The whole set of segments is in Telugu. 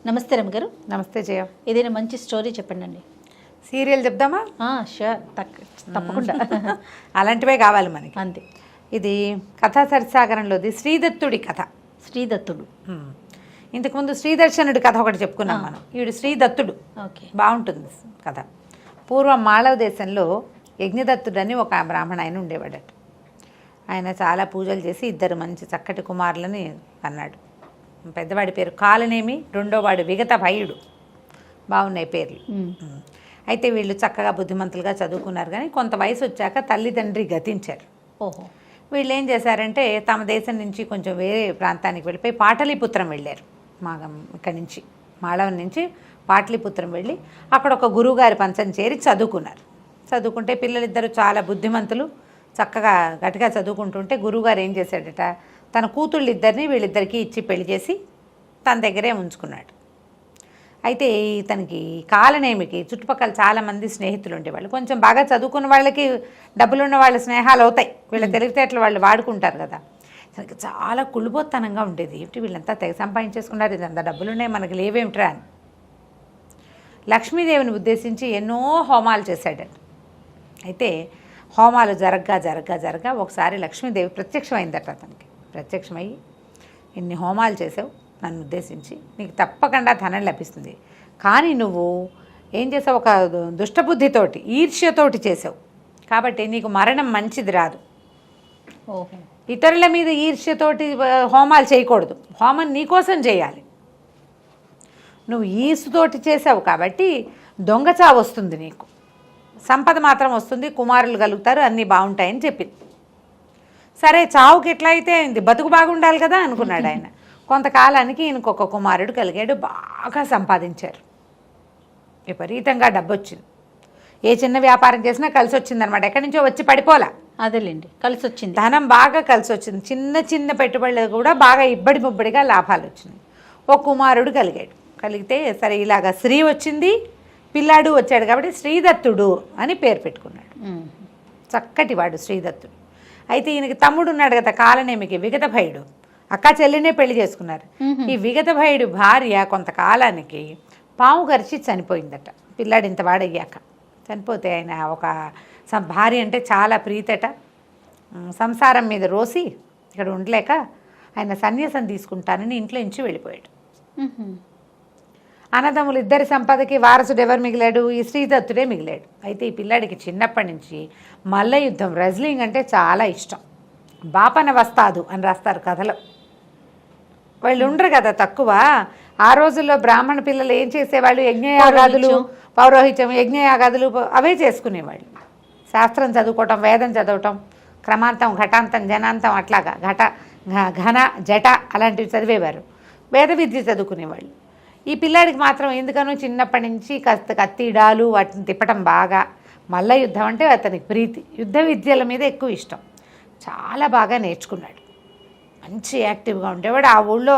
నమస్తే రమ్య గారు. నమస్తే జయ. ఏదైనా మంచి స్టోరీ చెప్పండి. సీరియల్ చెప్దామా? షూర్, తప్పకుండా. అలాంటివే కావాలి మనకి. అంతే. ఇది కథా సరిసాగరంలోది శ్రీదత్తుడి కథ. శ్రీదత్తుడు. ఇంతకుముందు శ్రీదర్శనుడి కథ ఒకటి చెప్పుకున్నాం మనం. ఈవిడు శ్రీదత్తుడు. ఓకే, బాగుంటుంది కథ. పూర్వం మాళవ దేశంలో యజ్ఞదత్తుడు అని ఒక బ్రాహ్మణ ఆయన ఉండేవాడట. ఆయన చాలా పూజలు చేసి ఇద్దరు మంచి చక్కటి కుమారులని అన్నాడు. పెద్దవాడి పేరు కాలనేమి, రెండోవాడు విగత భయుడు. బాగున్నాయి పేర్లు. అయితే వీళ్ళు చక్కగా బుద్ధిమంతులుగా చదువుకున్నారు. కానీ కొంత వయసు వచ్చాక తల్లిదండ్రి గతించారు. ఓహో. వీళ్ళు ఏం చేశారంటే తమ దేశం నుంచి కొంచెం వేరే ప్రాంతానికి వెళ్ళిపోయి పాటలీపుత్రం వెళ్ళారు. ఇక్కడి నుంచి మాళవం నుంచి పాటలీపుత్రం వెళ్ళి అక్కడ ఒక గురువుగారి పంచం చేరి చదువుకున్నారు. చదువుకుంటే పిల్లలిద్దరూ చాలా బుద్ధిమంతులు, చక్కగా గట్టిగా చదువుకుంటుంటే గురువుగారు ఏం చేశాడట, తన కూతుళ్ళిద్దరిని వీళ్ళిద్దరికీ ఇచ్చి పెళ్లి చేసి తన దగ్గరే ఉంచుకున్నాడు. అయితే ఇతనికి కాలనేమికి చుట్టుపక్కల చాలామంది స్నేహితులు ఉండేవాళ్ళు. కొంచెం బాగా చదువుకున్న వాళ్ళకి డబ్బులున్న వాళ్ళ స్నేహాలు అవుతాయి, వీళ్ళ తెలివితేటలు వాళ్ళు వాడుకుంటారు కదా. తనకి చాలా కుళ్ళుబోత్తనంగా ఉండేది. ఏమిటి వీళ్ళంతా తెగ సంపాదించేసుకున్నారు, ఇదంతా డబ్బులున్నాయి, మనకి లేవేమిట్రా అని. లక్ష్మీదేవిని ఉద్దేశించి ఎన్నో హోమాలు చేశాడు. అయితే హోమాలు జరగ్గా ఒకసారి లక్ష్మీదేవి ప్రత్యక్షమైందట. అతనికి ప్రత్యక్షమయ్యి, ఇన్ని హోమాలు చేసావు నన్ను ఉద్దేశించి, నీకు తప్పకుండా ధనం లభిస్తుంది. కానీ నువ్వు ఏం చేసావు, ఒక దుష్టబుద్ధితోటి ఈర్ష్యతోటి చేసావు, కాబట్టి నీకు మరణం మంచిది రాదు. ఓహో. ఇతరుల మీద ఈర్ష్యతోటి హోమాలు చేయకూడదు, హోమం నీకోసం చేయాలి. నువ్వు ఈసుతోటి చేసావు కాబట్టి దొంగచావు వస్తుంది, నీకు సంపద మాత్రం వస్తుంది, కుమారులు కలుగుతారు, అన్నీ బాగుంటాయని చెప్పింది. సరే, చావుకి ఎట్లా అయితే అయింది, బతుకు బాగుండాలి కదా అనుకున్నాడు ఆయన. కొంతకాలానికి ఈయనకొక కుమారుడు కలిగాడు. బాగా సంపాదించారు, విపరీతంగా డబ్బు వచ్చింది. ఏ చిన్న వ్యాపారం చేసినా కలిసి వచ్చిందనమాట. ఎక్కడి నుంచో వచ్చి పడిపోలా. అదేలేండి, కలిసి వచ్చింది. ధనం బాగా కలిసి వచ్చింది. చిన్న పెట్టుబడులు కూడా బాగా ఇబ్బడి ముబ్బడిగా లాభాలు వచ్చినాయి. ఒక కుమారుడు కలిగాడు. కలిగితే సరే, ఇలాగా స్త్రీ వచ్చింది, పిల్లాడు వచ్చాడు కాబట్టి శ్రీదత్తుడు అని పేరు పెట్టుకున్నాడు. చక్కటి వాడు శ్రీదత్తుడు. అయితే ఈయనకి తమ్ముడు ఉన్నాడు కదా కాలనేమికి, విగత భయుడు. అక్క చెల్లినే పెళ్లి చేసుకున్నారు. ఈ విగత భయుడు భార్య కొంతకాలానికి పాము గరిచి చనిపోయిందట. పిల్లాడు ఇంత వాడయ్యాక చనిపోతే ఆయన ఒక భార్య అంటే చాలా ప్రీతట. సంసారం మీద రోసి ఇక్కడ ఉండలేక ఆయన సన్యాసం తీసుకుంటానని ఇంట్లో నుంచి వెళ్ళిపోయాడు. అన్నదమ్ములు ఇద్దరి సంపదకి వారసుడు ఎవరు మిగిలాడు, ఈ శ్రీదత్తుడే మిగిలాడు. అయితే ఈ పిల్లాడికి చిన్నప్పటి నుంచి మల్ల యుద్ధం, రెజ్లింగ్ అంటే చాలా ఇష్టం. బాపన వస్తాదు అని రాస్తారు కథలో. వాళ్ళు ఉండరు కదా తక్కువ. ఆ రోజుల్లో బ్రాహ్మణ పిల్లలు ఏం చేసేవాళ్ళు, యజ్ఞయాగాదులు, పౌరోహిత్యం, యజ్ఞయాగాదులు అవే చేసుకునేవాళ్ళు. శాస్త్రం చదువుకోవటం, వేదం చదవటం, క్రమాంతం, ఘటాంతం, జనాంతం, అట్లాగా ఘన జట అలాంటివి చదివేవారు. వేద విద్య చదువుకునేవాళ్ళు. ఈ పిల్లాడికి మాత్రం ఎందుకనో చిన్నప్పటి నుంచి కత్తిడాలు వాటిని తిప్పటం బాగా, మల్ల యుద్ధం అంటే అతనికి ప్రీతి, యుద్ధ విద్యల మీద ఎక్కువ ఇష్టం. చాలా బాగా నేర్చుకున్నాడు, మంచి యాక్టివ్గా ఉండేవాడు. ఆ ఊళ్ళో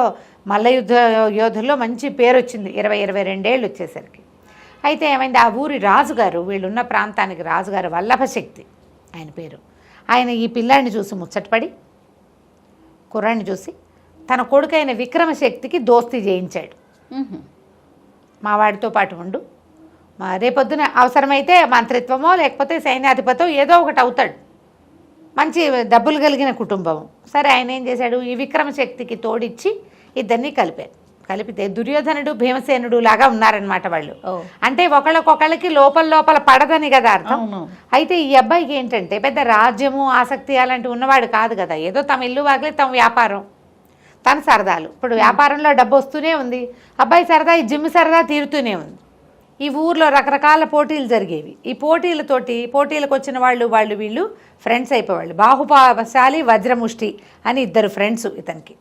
మల్ల యుద్ధ యోధుల్లో మంచి పేరు వచ్చింది 22 ఏళ్ళు వచ్చేసరికి. అయితే ఏమైంది, ఆ ఊరి రాజుగారు, వీళ్ళున్న ప్రాంతానికి రాజుగారు వల్లభశక్తి ఆయన పేరు. ఆయన ఈ పిల్లాడిని చూసి ముచ్చటపడి, కుర్రాడిని చూసి తన కొడుకైన విక్రమశక్తికి దోస్తీ చేయించాడు. మా వాడితో పాటు ఉండు, రేపొద్దున అవసరమైతే మంత్రిత్వమో లేకపోతే సైన్యాధిపతో ఏదో ఒకటి అవుతాడు, మంచి డబ్బులు కలిగిన కుటుంబం. సరే, ఆయన ఏం చేశాడు, ఈ విక్రమశక్తికి తోడిచ్చి ఇద్దరిని కలిపితే దుర్యోధనుడు భీమసేనుడు లాగా ఉన్నారనమాట వాళ్ళు. అంటే ఒకళ్ళకొకళ్ళకి లోపల పడదని కదా అర్థం. అయితే ఈ అబ్బాయికి ఏంటంటే పెద్ద రాజ్యము ఆసక్తి అలాంటివి ఉన్నవాడు కాదు కదా. ఏదో తమ ఇల్లు వాగలే, తమ వ్యాపారం, తన సరదాలు. ఇప్పుడు వ్యాపారంలో డబ్బు వస్తూనే ఉంది, అబ్బాయి సరదా, ఈ జిమ్ సరదా తీరుతూనే ఉంది. ఈ ఊర్లో రకరకాల పోటీలు జరిగేవి. ఈ పోటీలకు వచ్చిన వీళ్ళు ఫ్రెండ్స్ అయిపోయేవాళ్ళు. బాహుపాశాలి, వజ్రముష్టి అని ఇద్దరు ఫ్రెండ్స్ ఇతనికి.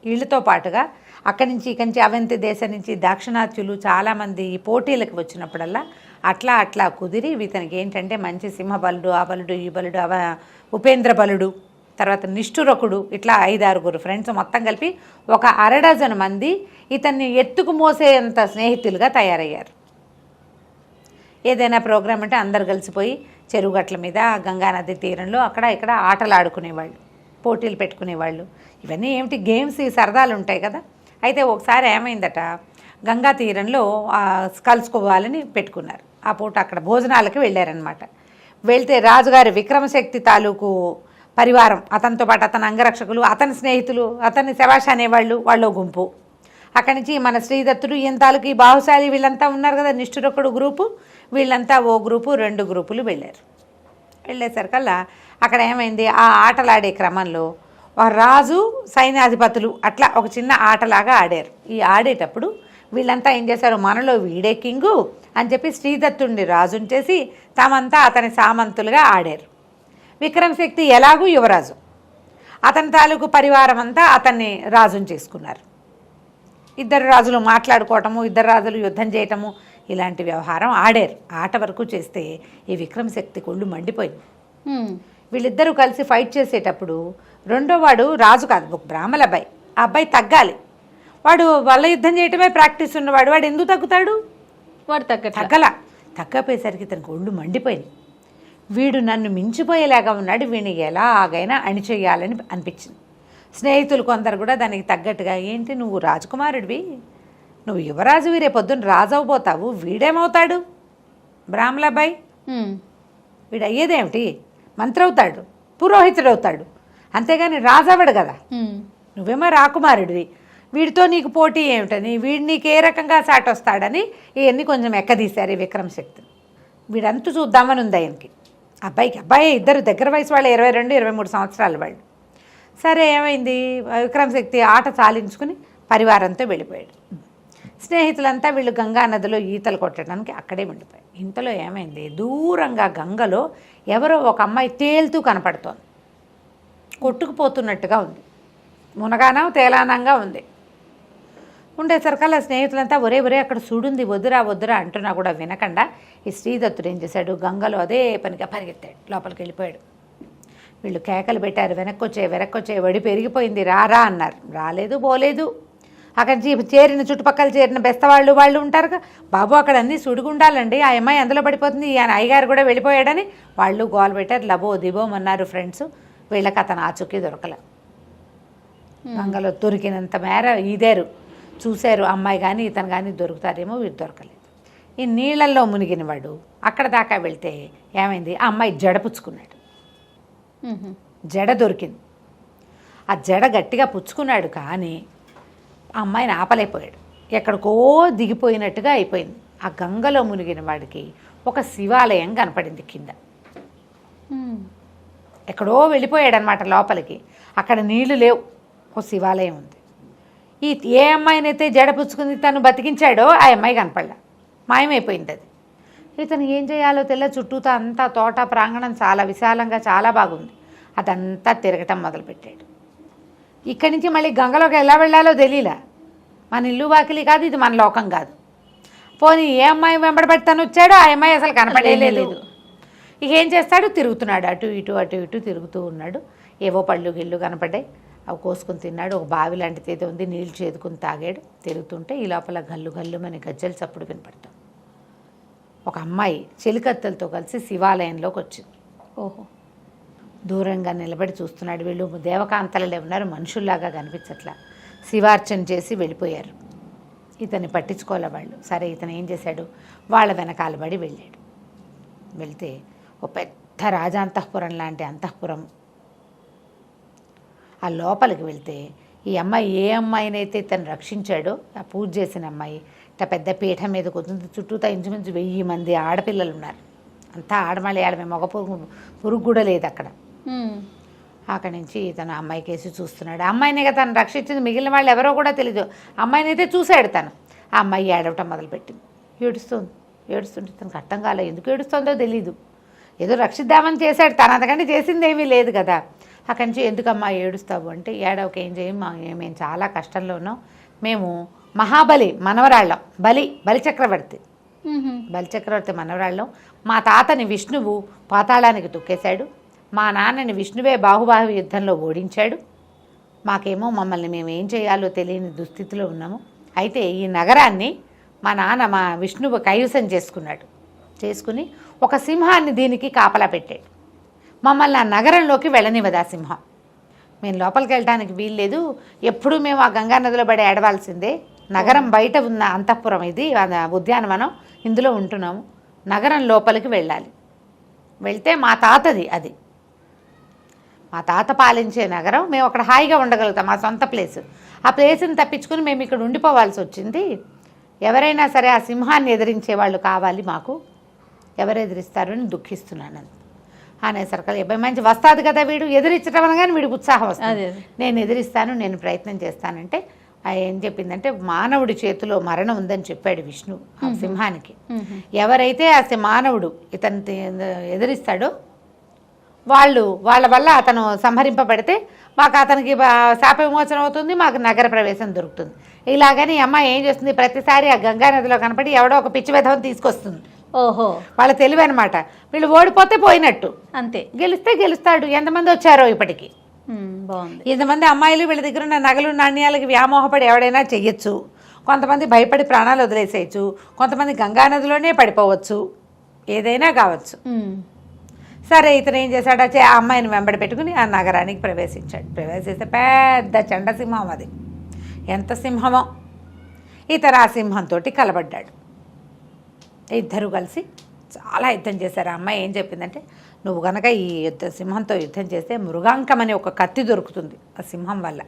వీళ్ళతో పాటుగా అక్కడి నుంచి ఇక్కడి నుంచి అవంతి దేశం నుంచి దాక్షిణాత్యులు చాలామంది ఈ పోటీలకు వచ్చినప్పుడల్లా అట్లా కుదిరి ఇతనికి ఏంటంటే మంచి సింహబలుడు, ఆ బలుడు, ఈ బలుడు, ఉపేంద్ర బలుడు, తర్వాత నిష్ఠురకుడు, ఇట్లా 5-6 ఫ్రెండ్స్ మొత్తం కలిపి ఒక 12 మంది ఇతన్ని ఎత్తుకు మోసేంత స్నేహితులుగా తయారయ్యారు. ఏదైనా ప్రోగ్రాం అంటే అందరు కలిసిపోయి చెరువుగట్ల మీద, గంగానది తీరంలో అక్కడ ఇక్కడ ఆటలు ఆడుకునేవాళ్ళు, పోటీలు పెట్టుకునేవాళ్ళు. ఇవన్నీ ఏమిటి, గేమ్స్, ఈ సరదాలు ఉంటాయి కదా. అయితే ఒకసారి ఏమైందట, గంగా తీరంలో కలుసుకోవాలని పెట్టుకున్నారు. ఆ పూట అక్కడ భోజనాలకి వెళ్ళారనమాట. వెళ్తే రాజుగారి విక్రమశక్తి తాలూకు పరివారం, అతనితో పాటు అతని అంగరక్షకులు, అతని స్నేహితులు, అతని శవాష అనేవాళ్ళు, వాళ్ళు గుంపు. అక్కడి నుంచి మన శ్రీదత్తుడు ఈయన తాలూకు ఈ బాహుశాలి వీళ్ళంతా ఉన్నారు కదా, నిష్ఠురొక్కడు గ్రూపు, వీళ్ళంతా ఓ గ్రూపు, 2 గ్రూపులు వెళ్ళారు. వెళ్ళేసరికల్లా అక్కడ ఏమైంది, ఆ ఆటలాడే క్రమంలో రాజు సైన్యాధిపతులు అట్లా ఒక చిన్న ఆటలాగా ఆడారు. ఈ ఆడేటప్పుడు వీళ్ళంతా ఏం చేశారు, మనలో వీడే కింగు అని చెప్పి శ్రీదత్తుడిని రాజుని చేసి తామంతా అతని సామంతులుగా ఆడారు. విక్రమశక్తి ఎలాగూ యువరాజు, అతని తాలూకు పరివారం అంతా అతన్ని రాజుని చేసుకున్నారు. 2 రాజులు మాట్లాడుకోవటము, 2 రాజులు యుద్ధం చేయటము, ఇలాంటి వ్యవహారం ఆడారు. ఆట వరకు చేస్తే ఈ విక్రమశక్తి కొళ్ళు మండిపోయింది. వీళ్ళిద్దరూ కలిసి ఫైట్ చేసేటప్పుడు రెండో వాడు రాజు కాదు, ఒక బ్రాహ్మణ అబ్బాయి. ఆ అబ్బాయి తగ్గాలి. వాడు వాళ్ళ యుద్ధం చేయటమే ప్రాక్టీస్ ఉన్నవాడు. వాడు ఎందుకు తగ్గుతాడు? వాడు తగ్గపోయేసరికి ఇతనికి ఒళ్ళు మండిపోయింది. వీడు నన్ను మించిపోయేలాగా ఉన్నాడు, వీడిని ఎలాగైనా అణిచేయాలని అనిపించింది. స్నేహితులు కొందరు కూడా దానికి తగ్గట్టుగా, ఏంటి నువ్వు రాజకుమారుడివి, నువ్వు యువరాజువి, రేపొద్దున రాజు అవబోతావు, వీడేమవుతాడు, బ్రాహ్మణ అబ్బాయి, వీడు అయ్యేదేమిటి, మంత్రి అవుతాడు, పురోహితుడు అవుతాడు, అంతేగాని రాజు అవ్వడు కదా, నువ్వేమో రాకుమారుడివి, వీడితో నీకు పోటీ ఏమిటని, వీడు నీకు ఏ రకంగా సాటి వస్తాడని ఇవన్నీ కొంచెం ఎక్కదీశారు ఈ విక్రమశక్తి. వీడంతు చూద్దామని ఉంది ఆయనకి. అబ్బాయి ఇద్దరు దగ్గర వయసు వాళ్ళు, 22-23 సంవత్సరాలు వాళ్ళు. సరే ఏమైంది, విక్రమశక్తి ఆట చాలించుకుని పరివారంతో వెళ్ళిపోయాడు. స్నేహితులంతా వీళ్ళు గంగా నదిలో ఈతలు కొట్టడానికి అక్కడే ఉండిపోయారు. ఇంతలో ఏమైంది, దూరంగా గంగలో ఎవరో ఒక అమ్మాయి తేలుతూ కనపడుతోంది, కొట్టుకుపోతున్నట్టుగా ఉంది, మునగానం తేలానంగా ఉంది. ఉండేసరికల్లా స్నేహితులంతా ఒరే అక్కడ సుడుంది, వద్దురా అంటున్నా కూడా వినకుండా ఈ శ్రీదత్తుడు ఏం చేశాడు, గంగలో అదే పనిగా పరిగెత్తాడు, లోపలికి వెళ్ళిపోయాడు. వీళ్ళు కేకలు పెట్టారు, వెనక్కొచ్చే వడి పెరిగిపోయింది, రా అన్నారు. రాలేదు, పోలేదు. అక్కడ చుట్టుపక్కల చేరిన బెస్తవాళ్ళు వాళ్ళు ఉంటారు, బాబు అక్కడ అన్నీ సుడిగుండాలండి, ఆ అమ్మాయి అందులో పడిపోతుంది, ఆయన అయ్యగారు కూడా వెళ్ళిపోయాడని వాళ్ళు గోల పెట్టారు, లబో దిబోమన్నారు ఫ్రెండ్స్. వీళ్ళకి అతను ఆచూకీ దొరకలే. గంగలో దొరికినంత మేర ఇదేరు చూశారు, అమ్మాయి కానీ ఇతను కానీ దొరుకుతారేమో, వీరు దొరకలేదు. ఈ నీళ్ళల్లో మునిగిన వాడు అక్కడ దాకా వెళ్తే ఏమైంది, ఆ అమ్మాయి జడ పుచ్చుకున్నాడు, జడ దొరికింది. ఆ జడ గట్టిగా పుచ్చుకున్నాడు, కానీ ఆ అమ్మాయిని ఆపలేకపోయాడు, ఎక్కడికో దిగిపోయినట్టుగా అయిపోయింది. ఆ గంగలో మునిగిన వాడికి ఒక శివాలయం కనపడింది కింద, ఎక్కడో వెళ్ళిపోయాడు అనమాట లోపలికి. అక్కడ నీళ్లు లేవు, ఒక శివాలయం ఉంది. ఏ అమ్మాయినైతే జడ పుచ్చుకుంది తను బతికించాడో ఆ అమ్మాయి కనపడలే, మాయమైపోయింది అది. ఇతను ఏం చేయాలో తెల్ల, చుట్టూతో అంతా తోట ప్రాంగణం చాలా విశాలంగా చాలా బాగుంది, అదంతా తిరగటం మొదలుపెట్టాడు. ఇక్కడి నుంచి మళ్ళీ గంగలోకి ఎలా వెళ్ళాలో తెలియలే. మన ఇల్లు వాకిలి కాదు, ఇది మన లోకం కాదు. పోనీ ఏ అమ్మాయి వెంబడబెడతాను వచ్చాడో ఆ అమ్మాయి అసలు కనపడలేదు. ఇక ఏం చేస్తాడు, తిరుగుతున్నాడు, అటు ఇటు తిరుగుతూ ఉన్నాడు. ఏవో పళ్ళు గిళ్ళు కనపడ్డాయి, అవి కోసుకుని తిన్నాడు. ఒక బావి లాంటిది ఏదో ఉంది, నీళ్ళు చేదుకుని తాగాడు. తిరుగుతుంటే ఈ లోపల గల్లుమని గజ్జల చప్పుడు వినపడతాం. ఒక అమ్మాయి చెలికత్తెలతో కలిసి శివాలయంలోకి వచ్చింది. ఓహో, దూరంగా నిలబడి చూస్తున్నాడు. వీళ్ళు దేవకాంతలలో ఉన్నారు, మనుషుల్లాగా కనిపించట్లా. శివార్చన చేసి వెళ్ళిపోయారు. ఇతన్ని పట్టించుకోలే వాళ్ళు. సరే ఇతను ఏం చేశాడు, వాళ్ళ వెనకాల పడి వెళ్ళాడు. వెళ్తే ఒక పెద్ద రాజాంతఃపురం లాంటి అంతఃపురం. ఆ లోపలికి వెళ్తే ఈ అమ్మాయి ఏ అమ్మాయినైతే తను రక్షించాడో, ఆ పూజ చేసిన అమ్మాయి ఇట్లా పెద్ద పీఠం మీద కూర్చుంది. చుట్టూతా ఇంచుమించు 1000 మంది ఆడపిల్లలు ఉన్నారు. అంతా ఆడమలయాడమే, మగ పురుగు కూడా లేదు అక్కడ. అక్కడి నుంచి తను అమ్మాయి కేసి చూస్తున్నాడు. అమ్మాయిని కదా తను రక్షించింది, మిగిలిన వాళ్ళు ఎవరో కూడా తెలీదు. అమ్మాయిని అయితే చూశాడు తను. ఆ అమ్మాయి ఏడవటం మొదలుపెట్టింది, ఏడుస్తుంటే తనకు అర్థం కాలే, ఎందుకు ఏడుస్తుందో తెలీదు. ఏదో రక్షిద్దామని చేశాడు తను, అంతకంటే చేసింది ఏమీ లేదు కదా. అక్కడి నుంచి ఎందుకమ్మా ఏడుస్తావు అంటే, ఏడవక ఏం చేయం, మేము చాలా కష్టంలో ఉన్నాం, మేము మహాబలి మనవరాళ్ళం, బలిచక్రవర్తి మనవరాళ్ళం. మా తాతని విష్ణువు పాతాళానికి తొక్కేశాడు, మా నాన్నని విష్ణువే బాహుబాహు యుద్ధంలో ఓడించాడు. మాకేమో మమ్మల్ని మేము ఏం చేయాలో తెలియని దుస్థితిలో ఉన్నాము. అయితే ఈ నగరాన్ని మా విష్ణువు కైవసం చేసుకుని ఒక సింహాన్ని దీనికి కాపలా పెట్టాడు. మమ్మల్ని ఆ నగరంలోకి వెళ్ళనివ్వదు ఆ సింహం. మేము లోపలికి వెళ్ళడానికి వీల్లేదు, ఎప్పుడూ మేము ఆ గంగా నదిలో పడి ఏడవాల్సిందే, నగరం బయట ఉన్న అంతఃపురం ఇది ఉద్యానవనం, ఇందులో ఉంటున్నాము. నగరం లోపలికి వెళ్ళాలి. వెళ్తే మా తాతది అది, మా తాత పాలించే నగరం. మేము అక్కడ హాయిగా ఉండగలుగుతాం, మా సొంత ప్లేసు. ఆ ప్లేస్ని తప్పించుకుని మేము ఇక్కడ ఉండిపోవాల్సి వచ్చింది. ఎవరైనా సరే ఆ సింహాన్ని ఎదిరించే వాళ్ళు కావాలి మాకు, ఎవరు ఎదిరిస్తారు అని దుఃఖిస్తున్నాను అనేసరికి అబ్బాయి మంచి వస్తాది కదా, వీడు ఎదిరించడం అనగానే వీడికి ఉత్సాహం వస్తుంది. నేను ఎదిరిస్తాను, నేను ప్రయత్నం చేస్తానంటే ఏం చెప్పిందంటే మానవుడి చేతిలో మరణం ఉందని చెప్పాడు విష్ణు ఆ సింహానికి. ఎవరైతే ఆ మానవుడు ఇతను ఎదిరిస్తాడో వాళ్ళ వల్ల అతను సంహరింపబడితే మాకు అతనికి శాప విమోచన అవుతుంది, మాకు నగర ప్రవేశం దొరుకుతుంది. ఇలాగని అమ్మ ఏం చేస్తుంది, ప్రతిసారి ఆ గంగా నదిలో కనపడి ఎవడో ఒక పిచ్చి విధవం తీసుకొస్తుంది. ఓహో, వాళ్ళ తెలివి అనమాట. వీళ్ళు ఓడిపోతే పోయినట్టు, అంతే. గెలిస్తే గెలుస్తాడు. ఎంతమంది వచ్చారో ఇప్పటికి, బాగుంది. ఇంతమంది అమ్మాయిలు వీళ్ళ దగ్గర ఉన్న నగలు నాణ్యాలకి వ్యామోహపడి ఎవడైనా చెయ్యొచ్చు. కొంతమంది భయపడి ప్రాణాలు వదిలేసేయచ్చు, కొంతమంది గంగానదిలోనే పడిపోవచ్చు, ఏదైనా కావచ్చు. సరే, ఇతను ఏం చేశాడు, ఆ అమ్మాయిని వెంబడి పెట్టుకుని ఆ నగరానికి ప్రవేశించాడు. ప్రవేశిస్తే పెద్ద చండసింహం అది, ఎంత సింహమో. ఇతను ఆ సింహంతో కలబడ్డాడు. ఇద్దరు కలిసి చాలా యుద్ధం చేశారు. ఆ అమ్మాయి ఏం చెప్పిందంటే, నువ్వు కనుక ఈ సింహంతో యుద్ధం చేస్తే మృగాంకం అనే ఒక కత్తి దొరుకుతుంది ఆ సింహం వల్ల.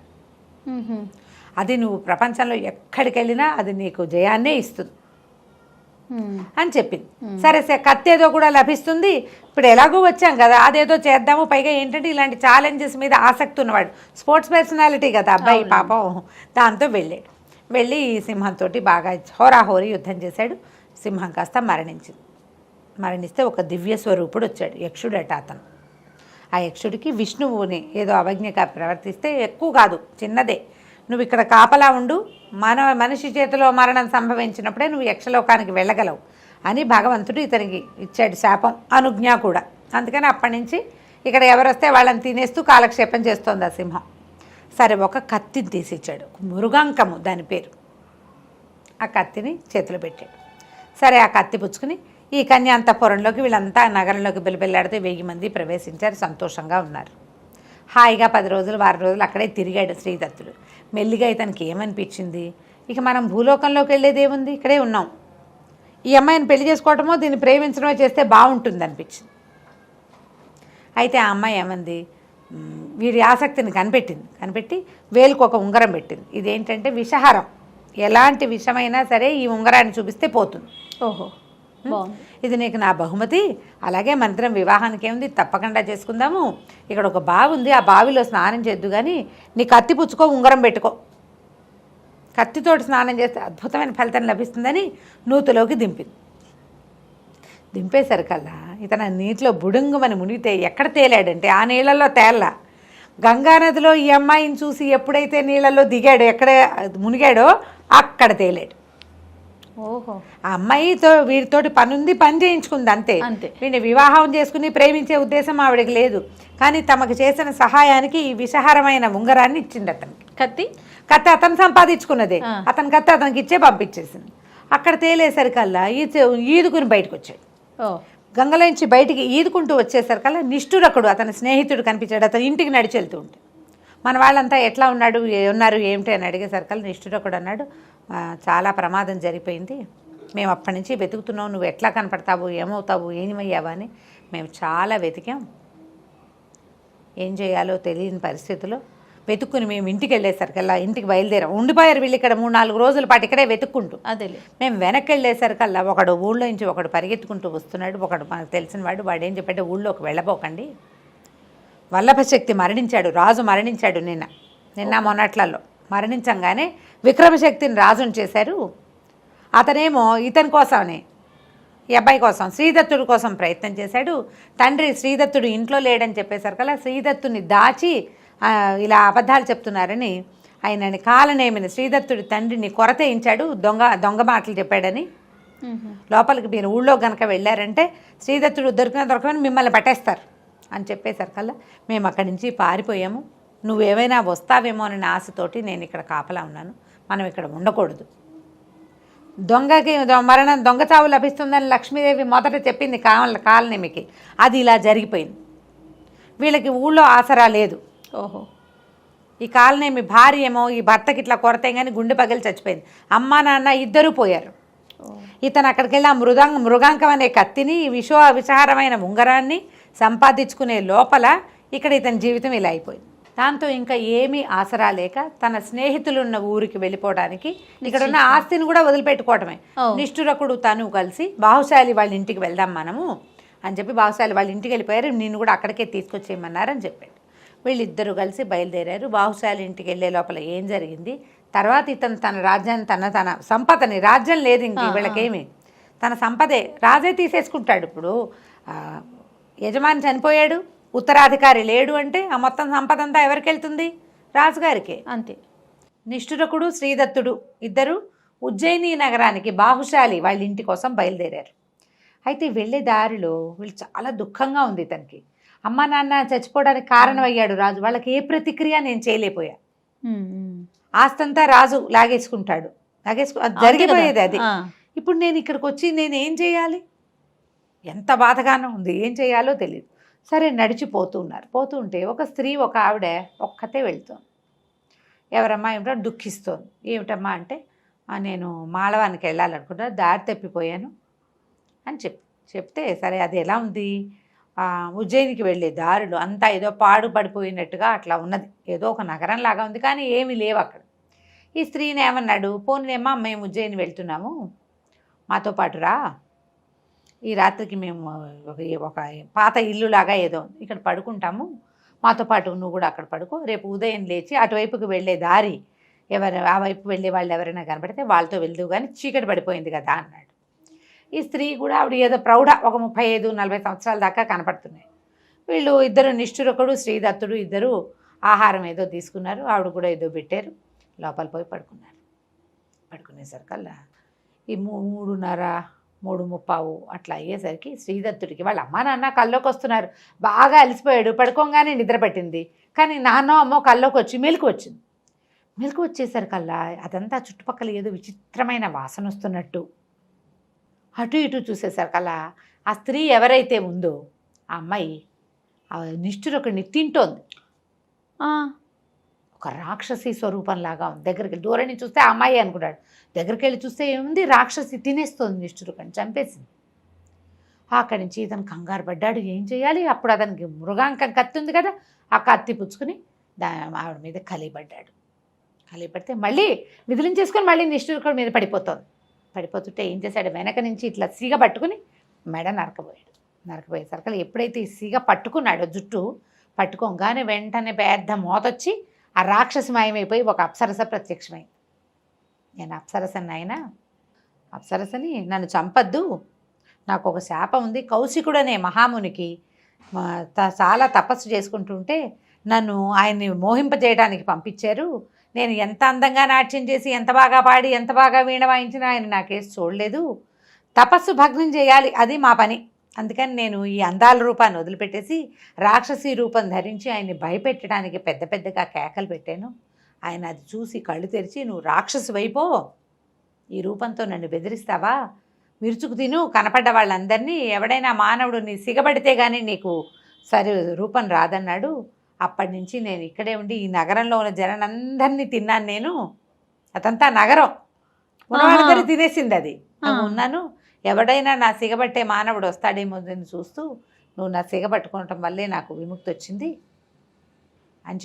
అది నువ్వు ప్రపంచంలో ఎక్కడికి వెళ్ళినా అది నీకు జయాన్నే ఇస్తుంది అని చెప్పింది. సరే కత్తి ఏదో కూడా లభిస్తుంది, ఇప్పుడు ఎలాగో వచ్చాం కదా అదేదో చేద్దాము. పైగా ఏంటంటే ఇలాంటి ఛాలెంజెస్ మీద ఆసక్తి ఉన్నవాడు, స్పోర్ట్స్ పర్సనాలిటీ కదా అబ్బాయి పాపం. దాంతో వెళ్ళి ఈ సింహంతో బాగా హోరాహోరీ యుద్ధం చేశాడు. సింహం కాస్త మరణిస్తే ఒక దివ్య స్వరూపుడు వచ్చాడు, యక్షుడట అతను. ఆ యక్షుడికి విష్ణువుని ఏదో అవజ్ఞగా ప్రవర్తిస్తే, ఎక్కువ కాదు చిన్నదే, నువ్వు ఇక్కడ కాపలా ఉండు, మనిషి చేతిలో మరణం సంభవించినప్పుడే నువ్వు యక్షలోకానికి వెళ్ళగలవు అని భగవంతుడు ఇతనికి ఇచ్చాడు శాపం, అనుజ్ఞ కూడా. అందుకని అప్పటి నుంచి ఇక్కడ ఎవరొస్తే వాళ్ళని తినేస్తూ కాలక్షేపం చేస్తోంది ఆ సింహం. సరే, ఒక కత్తిని తీసిచ్చాడు, మృగాంకము దాని పేరు. ఆ కత్తిని చేతిలో పెట్టాడు. సరే, ఆ కత్తి పుచ్చుకుని ఈ కన్యాంతపురంలోకి వీళ్ళంతా నగరంలోకి బిలబిల్లాడితే 1000 మంది ప్రవేశించారు, సంతోషంగా ఉన్నారు. హాయిగా 10 రోజులు 12 రోజులు అక్కడే తిరిగాడు శ్రీదత్తుడు. మెల్లిగా ఇతనికి ఏమనిపించింది, ఇక మనం భూలోకంలోకి వెళ్ళేది ఏముంది, ఇక్కడే ఉన్నాం, ఈ అమ్మాయిని పెళ్లి చేసుకోవటమో దీన్ని ప్రేమించడమో చేస్తే బాగుంటుంది అనిపించింది. అయితే ఆ అమ్మాయి ఏమంది, వీరి ఆసక్తిని కనిపెట్టి వేలుకు ఒక ఉంగరం పెట్టింది. ఇదేంటంటే విషహారం, ఎలాంటి విషమైనా సరే ఈ ఉంగరాన్ని చూపిస్తే పోతుంది. ఓహో, ఇది నీకు నా బహుమతి, అలాగే మంత్రం వివాహానికి ఏముంది, తప్పకుండా చేసుకుందాము. ఇక్కడ ఒక బావి ఉంది, ఆ బావిలో స్నానం చేద్దు, కానీ నీ కత్తి పుచ్చుకో, ఉంగరం పెట్టుకో, కత్తితోటి స్నానం చేస్తే అద్భుతమైన ఫలితం లభిస్తుందని నూతిలోకి దింపేసరికల్లా ఇతను నీటిలో బుడుంగుమని మునిగితే ఎక్కడ తేలాడంటే ఆ నీళ్ళల్లో తేల్లా. గంగానదిలో ఈ అమ్మాయిని చూసి ఎప్పుడైతే నీళ్ళల్లో దిగాడో, ఎక్కడ మునిగాడో అక్కడ తేలాడు. ఓహో, ఆ అమ్మాయితో వీడితోటి పని చేయించుకుంది అంతే. వీడిని వివాహం చేసుకుని ప్రేమించే ఉద్దేశం ఆవిడకి లేదు. కానీ తమకు చేసిన సహాయానికి ఈ విషహారమైన ఉంగరాన్ని ఇచ్చింది అతనికి. కత్తి అతను సంపాదించుకున్నదే, అతని కత్తి అతనికి ఇచ్చే పంపించేసింది. అక్కడ తేలేసరికల్లా ఈదుకుని బయటకు వచ్చాడు. గంగలోంచి బయటికి ఈదుకుంటూ వచ్చేసరికల్లా నిష్ఠురకుడు అతని స్నేహితుడు కనిపించాడు. అతను ఇంటికి నడిచి వెళ్తూ ఉంటే మన వాళ్ళంతా ఎట్లా ఉన్నారు ఏమిటి అని అడిగేసరికల్లా నిష్ఠురకుడు అన్నాడు, చాలా ప్రమాదం జరిగిపోయింది, మేము అప్పటి నుంచి వెతుకుతున్నాం, నువ్వు ఎట్లా కనపడతావు, ఏమవుతావు, ఏమయ్యావా అని మేము చాలా వెతికాం, ఏం చేయాలో తెలియని పరిస్థితిలో వెతుక్కుని మేము ఇంటికి వెళ్ళేసరికల్లా, ఇంటికి బయలుదేరాం. ఉండిపోయారు వీళ్ళు ఇక్కడ 3-4 రోజుల పాటు ఇక్కడే వెతుక్కుంటూ. అదేలే, మేము వెనక్కి వెళ్ళేసరికల్లా ఊళ్ళో నుంచి ఒకడు పరిగెత్తుకుంటూ వస్తున్నాడు. ఒకడు మనకు తెలిసిన వాడు ఏం చెప్పాడు, ఊళ్ళోకి వెళ్ళబోకండి, వల్లభశక్తి మరణించాడు, రాజు మరణించాడు నిన్న మొన్నట్లలో. మరణించంగానే విక్రమశక్తిని రాజుని చేశారు. అతనేమో ఇతని కోసమనే, ఈ అబ్బాయి కోసం, శ్రీదత్తుడి కోసం ప్రయత్నం చేశాడు. తండ్రి శ్రీదత్తుడు ఇంట్లో లేడని చెప్పేసరికల్లా శ్రీదత్తుని దాచి ఇలా అబద్ధాలు చెప్తున్నారని ఆయనని కాలనేమిని శ్రీదత్తుడి తండ్రిని కొరతేయించాడు. దొంగ మాటలు చెప్పాడని. లోపలికి మీరు ఊళ్ళో కనుక వెళ్ళారంటే శ్రీదత్తుడు దొరకని మిమ్మల్ని పట్టేస్తారు అని చెప్పేసరికల్లా మేము అక్కడి నుంచి పారిపోయాము. నువ్వేమైనా వస్తావేమో అనే ఆశతోటి నేను ఇక్కడ కాపలా ఉన్నాను, మనం ఇక్కడ ఉండకూడదు. దొంగ చావు లభిస్తుందని లక్ష్మీదేవి మొదట చెప్పింది కాలనేమికి, అది ఇలా జరిగిపోయింది. వీళ్ళకి ఊళ్ళో ఆసరా లేదు. ఓహో, ఈ కాలనేమి భార్య ఏమో ఈ భర్తకి ఇట్లా కొరతే కానీ గుండె పగిలి చచ్చిపోయింది. అమ్మ నాన్న ఇద్దరూ పోయారు. ఇతను అక్కడికి వెళ్ళి ఆ మృగాంకం అనే కత్తిని విషారమైన ఉంగరాన్ని సంపాదించుకునే లోపల ఇక్కడ ఇతని జీవితం ఇలా అయిపోయింది. దాంతో ఇంకా ఏమీ ఆసరా లేక తన స్నేహితులు ఉన్న ఊరికి వెళ్ళిపోవడానికి ఇక్కడ ఉన్న ఆస్తిని కూడా వదిలిపెట్టుకోవటమే. నిష్ఠురకుడు తను కలిసి బాహుశాలి వాళ్ళ ఇంటికి వెళ్దాం మనము అని చెప్పి బాహుశాలి వాళ్ళ ఇంటికి వెళ్ళిపోయారు. నిన్ను కూడా అక్కడికే తీసుకొచ్చేయమన్నారని చెప్పాడు. వీళ్ళిద్దరూ కలిసి బయలుదేరారు. బాహుశాలి ఇంటికి వెళ్ళే లోపల ఏం జరిగింది, తర్వాత ఇతను తన రాజ్యాన్ని తన సంపదని, రాజ్యం లేదు ఇంక వీళ్ళకేమి, తన సంపదే రాజే తీసేసుకుంటాడు. ఇప్పుడు యజమాని చనిపోయాడు, ఉత్తరాధికారి లేడు అంటే ఆ మొత్తం సంపద అంతా ఎవరికి వెళ్తుంది? రాజుగారికే. అంతే. నిష్ఠురకుడు శ్రీదత్తుడు ఇద్దరు ఉజ్జయిని నగరానికి బాహుశాలి వాళ్ళ ఇంటి కోసం బయలుదేరారు. అయితే వెళ్ళే దారిలో వీళ్ళు చాలా దుఃఖంగా ఉంది ఇతనికి. అమ్మ నాన్న చచ్చిపోవడానికి కారణమయ్యాడు రాజు, వాళ్ళకి ఏ ప్రతిక్రియ నేను చేయలేకపోయా. ఆస్తంతా రాజు లాగేసుకుంటాడు, జరిగిపోయేది అది. ఇప్పుడు నేను ఇక్కడికి వచ్చి నేను ఏం చేయాలి? ఎంత బాధగానో ఉంది, ఏం చేయాలో తెలియదు. సరే నడిచిపోతూ ఉన్నారు. పోతూ ఉంటే ఒక స్త్రీ, ఒక ఆవిడ ఒక్కతే వెళ్తోంది. ఎవరమ్మా ఏమిటో దుఃఖిస్తోంది. ఏమిటమ్మా అంటే నేను మాళవానికి వెళ్ళాలనుకున్నా, దారి తప్పిపోయాను అని చెప్తే సరే అది ఎలా ఉంది, ఉజ్జయినికి వెళ్ళే దారులు అంతా ఏదో పాడుపడిపోయినట్టుగా అట్లా ఉన్నది, ఏదో ఒక నగరం లాగా ఉంది కానీ ఏమీ లేవు అక్కడ. ఈ స్త్రీని ఏమన్నాడు, పోనీనేమో మేము ఉజ్జయిని వెళ్తున్నాము, మాతో పాటు రా, ఈ రాత్రికి మేము ఒక పాత ఇల్లులాగా ఏదో ఇక్కడ పడుకుంటాము, మాతో పాటు నువ్వు కూడా అక్కడ పడుకో, రేపు ఉదయం లేచి అటువైపుకి వెళ్ళే దారి ఆ వైపు వెళ్ళే వాళ్ళు ఎవరైనా కనబడితే వాళ్ళతో వెళ్దు కానీ చీకటి పడిపోయింది కదా అన్నాడు. ఈ స్త్రీ కూడా ఆవిడ ఏదో ప్రౌఢ, ఒక 35-40 సంవత్సరాల దాకా కనపడుతున్నాయి. వీళ్ళు ఇద్దరు నిష్ఠురకుడు శ్రీదత్తుడు ఇద్దరు ఆహారం ఏదో తీసుకున్నారు, ఆవిడ కూడా ఏదో పెట్టారు, లోపల పోయి పడుకున్నారు. పడుకునేసరికల్లా ఈ 3:30-3:30 అట్లా అయ్యేసరికి శ్రీదత్తుడికి వాళ్ళ అమ్మ నాన్న కల్లోకి వస్తున్నారు. బాగా అలసిపోయాడు, పడుకోగానే నిద్ర పట్టింది. కానీ నాన్నో అమ్మో కల్లోకి వచ్చి మెలకు వచ్చింది. మెలకు వచ్చేసరికల్లా అదంతా చుట్టుపక్కల ఏదో విచిత్రమైన వాసన వస్తున్నట్టు, అటు ఇటు చూసేసరికల్లా ఆ స్త్రీ ఎవరైతే ఉందో ఆ అమ్మాయి ఆ నిష్ఠురకుడిని తింటోంది. ఒక రాక్షసి స్వరూపంలాగా ఉంది. దగ్గరికి దూరం నుంచి చూస్తే ఆ అమ్మాయి అనుకున్నాడు, దగ్గరికి వెళ్ళి చూస్తే ఏముంది, రాక్షసి తినేస్తుంది, నిష్ఠురకుడిని చంపేసింది. అక్కడి నుంచి ఇతను కంగారు పడ్డాడు, ఏం చేయాలి? అప్పుడు అతనికి మృగాంకం కత్తి ఉంది కదా, ఆ కత్తి పుచ్చుకుని ఆవిడ మీద కలిపడ్డాడు. కలిపడితే మళ్ళీ విదిలించేసుకొని మళ్ళీ నిష్ఠురకుడి మీద పడిపోతుంటే ఏం చేశాడు, వెనక నుంచి ఇట్లా సీగ పట్టుకుని మెడ నరకబోయాడు. నరకబోయేసరికి ఎప్పుడైతే ఈ సీగ పట్టుకున్నాడో జుట్టు పట్టుకోగానే వెంటనే పెద్ద మోతొచ్చి ఆ రాక్షసి మాయమైపోయి ఒక అప్సరస ప్రత్యక్షమైంది. నేను అప్సరసని ఆయన, అప్సరసని నన్ను చంపద్దు, నాకు ఒక శాపం ఉంది, కౌశికుడనే మహామునికి చాలా తపస్సు చేసుకుంటుంటే నన్ను ఆయన్ని మోహింపజేయడానికి పంపించారు. నేను ఎంత అందంగా నాట్యం చేసి, ఎంత బాగా పాడి, ఎంత బాగా వీణ వాయించినా ఆయన నాకేసి చూడలేదు. తపస్సు భగ్నం చేయాలి, అది మా పని. అందుకని నేను ఈ అందాల రూపాన్ని వదిలిపెట్టేసి రాక్షసి రూపం ధరించి ఆయన్ని భయపెట్టడానికి పెద్ద పెద్దగా కేకలు పెట్టాను. ఆయన అది చూసి కళ్ళు తెరిచి, నువ్వు రాక్షసు వైపో, ఈ రూపంతో నన్ను బెదిరిస్తావా, విరుచుకు తిను కనపడ్డ వాళ్ళందరినీ, ఎవడైనా మానవుడు నీ సిగబడితే కానీ నీకు సరి రూపం రాదన్నాడు. అప్పటి నుంచి నేను ఇక్కడే ఉండి ఈ నగరంలో ఉన్న జనాలందరినీ తిన్నాను. నేను అదంతా నగరం ఉన్నవాళ్ళందరూ తినేసింది, అది ఉన్నాను. ఎవడైనా నా సిగబట్టే మానవుడు వస్తాడేమో అని చూస్తూ నువ్వు నా సిగబట్టుకోవటం వల్లే నాకు విముక్తి వచ్చింది అని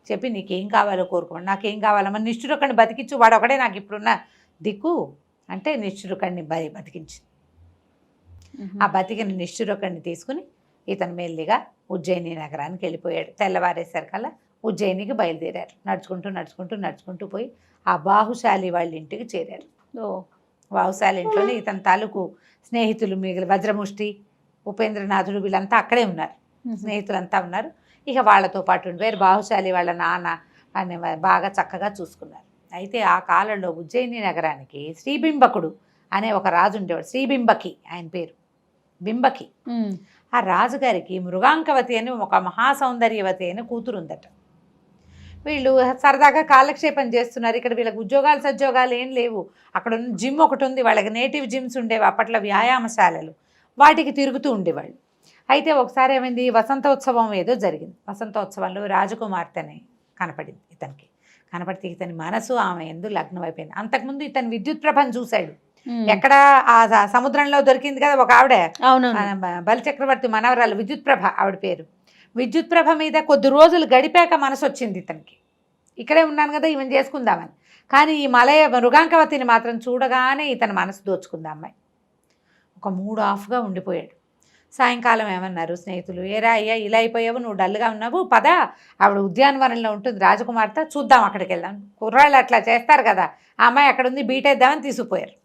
చెప్పి నీకేం కావాలో కోరుకోండి, నాకేం కావాలమ్మా, నిష్ఠురకుడిని బతికించు, వాడు ఒకడే నాకు ఇప్పుడున్న దిక్కు అంటే నిష్ఠురకుడిని బతికించింది. ఆ బతికిన నిష్ఠురకుడిని తీసుకుని ఇతను మెల్లిగా ఉజ్జయిని నగరానికి వెళ్ళిపోయాడు. తెల్లవారేసరికల్లా ఉజ్జయినికి బయలుదేరారు. నడుచుకుంటూ పోయి ఆ బాహుశాలి వాళ్ళ ఇంటికి చేరారు. బాహుశాలి ఇంట్లోనే ఇతని తాలూకు స్నేహితులు మిగిలిన వజ్రముష్టి, ఉపేంద్రనాథుడు వీళ్ళంతా అక్కడే ఉన్నారు, స్నేహితులంతా ఉన్నారు. ఇక వాళ్ళతో పాటు ఉండిపోయారు. బాహుశాలి వాళ్ళ నాన్న అని బాగా చక్కగా చూసుకున్నారు. అయితే ఆ కాలంలో ఉజ్జయిని నగరానికి శ్రీబింబకుడు అనే ఒక రాజు ఉండేవాడు. శ్రీబింబకి ఆయన పేరు, బింబకి. ఆ రాజుగారికి మృగాంకవతి అని ఒక మహాసౌందర్యవతి అయిన కూతురు ఉందట. వీళ్ళు సరదాగా కాలక్షేపం చేస్తున్నారు. ఇక్కడ వీళ్ళకి ఉద్యోగాలు సద్యోగాలు ఏం లేవు. అక్కడ ఉన్న జిమ్ ఒకటి ఉంది, వాళ్ళకి నేటివ్ జిమ్స్ ఉండేవి అప్పట్లో, వ్యాయామశాలలు, వాటికి తిరుగుతూ ఉండేవాళ్ళు. అయితే ఒకసారి ఏమైంది, వసంతోత్సవం ఏదో జరిగింది. వసంతోత్సవంలో రాజకుమార్తెని కనపడింది ఇతనికి. కనపడితే ఇతని మనసు ఆమె ఎందు లగ్నం అయిపోయింది. అంతకుముందు ఇతను విద్యుత్ ప్రభను చూశాడు. ఎక్కడ ఆ సముద్రంలో దొరికింది కదా ఒక ఆవిడ, అవును, బలిచక్రవర్తి మనవరాలు విద్యుత్ ప్రభ ఆవిడ పేరు. విద్యుత్ ప్రభ మీద కొద్ది రోజులు గడిపాక మనసు వచ్చింది ఇతనికి, ఇక్కడే ఉన్నాను కదా ఈమెను చేసుకుందామని. కానీ ఈ మృగాంకవతిని మాత్రం చూడగానే ఇతని మనసు దోచుకుంది అమ్మాయి. ఒక మూడు ఆఫ్గా ఉండిపోయాడు. సాయంకాలం ఏమన్నారు స్నేహితులు, ఏరా అయ్యా ఇలా అయిపోయావు, నువ్వు డల్గా ఉన్నావు, పద ఆవిడ ఉద్యానవనంలో ఉంటుంది రాజకుమార్తె, చూద్దాం అక్కడికి వెళ్దాం. కుర్రాళ్ళు అట్లా చేస్తారు కదా, ఆ అమ్మాయి అక్కడ ఉంది బీటేద్దామని తీసుకుపోయారు.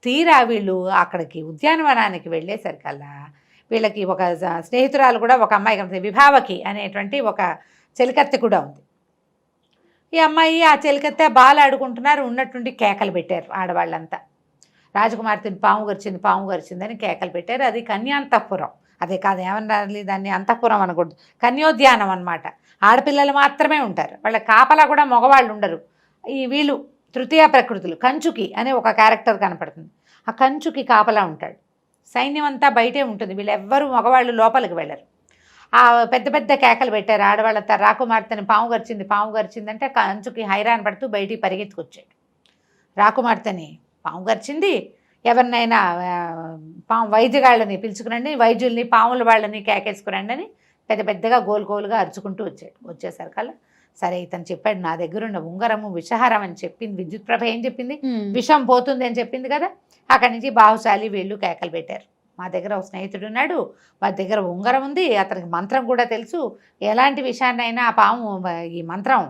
తీరా వీళ్ళు అక్కడికి ఉద్యానవనానికి వెళ్ళేసరికల్లా వీళ్ళకి ఒక స్నేహితురాలు కూడా ఒక అమ్మాయి కనిపిస్తుంది, విభావకి అనేటువంటి ఒక చెలికత్తె కూడా ఉంది. ఈ అమ్మాయి ఆ చెలికత్తె బాల్ ఆడుకుంటున్నారు, ఉన్నట్టుండి కేకలు పెట్టారు ఆడవాళ్ళంతా. రాజకుమార్తెని పాము గరిచిందని కేకలు పెట్టారు. అది కన్యాంతఃపురం, అదే కాదు ఏమన్నా దాన్ని అంతఃపురం అనకూడదు, కన్యోద్యానం అనమాట. ఆడపిల్లలు మాత్రమే ఉంటారు, వాళ్ళ కాపలా కూడా మగవాళ్ళు ఉండరు. ఈ వీళ్ళు తృతీయ ప్రకృతులు, కంచుకి అనే ఒక క్యారెక్టర్ కనపడుతుంది, ఆ కంచుకి కాపలా ఉంటాడు. సైన్యం అంతా బయటే ఉంటుంది, వీళ్ళెవ్వరూ మగవాళ్ళు లోపలికి వెళ్ళరు. ఆ పెద్ద పెద్ద కేకలు పెట్టారు ఆడవాళ్ళంతా, రాకుమార్తెని పాము గరిచిందంటే కంచుకి హైరాన్ పడుతూ బయటికి పరిగెత్తుకొచ్చాడు. రాకుమార్తెని పాము గరిచింది, ఎవరినైనా వైద్యగాళ్ళని పిలుచుకురండి, వైద్యుల్ని పాముల వాళ్ళని కేకేసుకురండి అని పెద్ద పెద్దగా గోలుగా అరుచుకుంటూ వచ్చేసరికల్లా సరే ఇతను చెప్పాడు, నా దగ్గర ఉన్న ఉంగరము విషహారం అని చెప్పింది విద్యుత్ ప్రభ. ఏం చెప్పింది? విషం పోతుంది అని చెప్పింది కదా. అక్కడి నుంచి బాహుశాలి వీళ్ళు కేకలు పెట్టారు, మా దగ్గర ఒక స్నేహితుడు ఉన్నాడు, వారి దగ్గర ఉంగరం ఉంది, అతనికి మంత్రం కూడా తెలుసు, ఎలాంటి విషయాన్నైనా ఆ పాము ఈ మంత్రం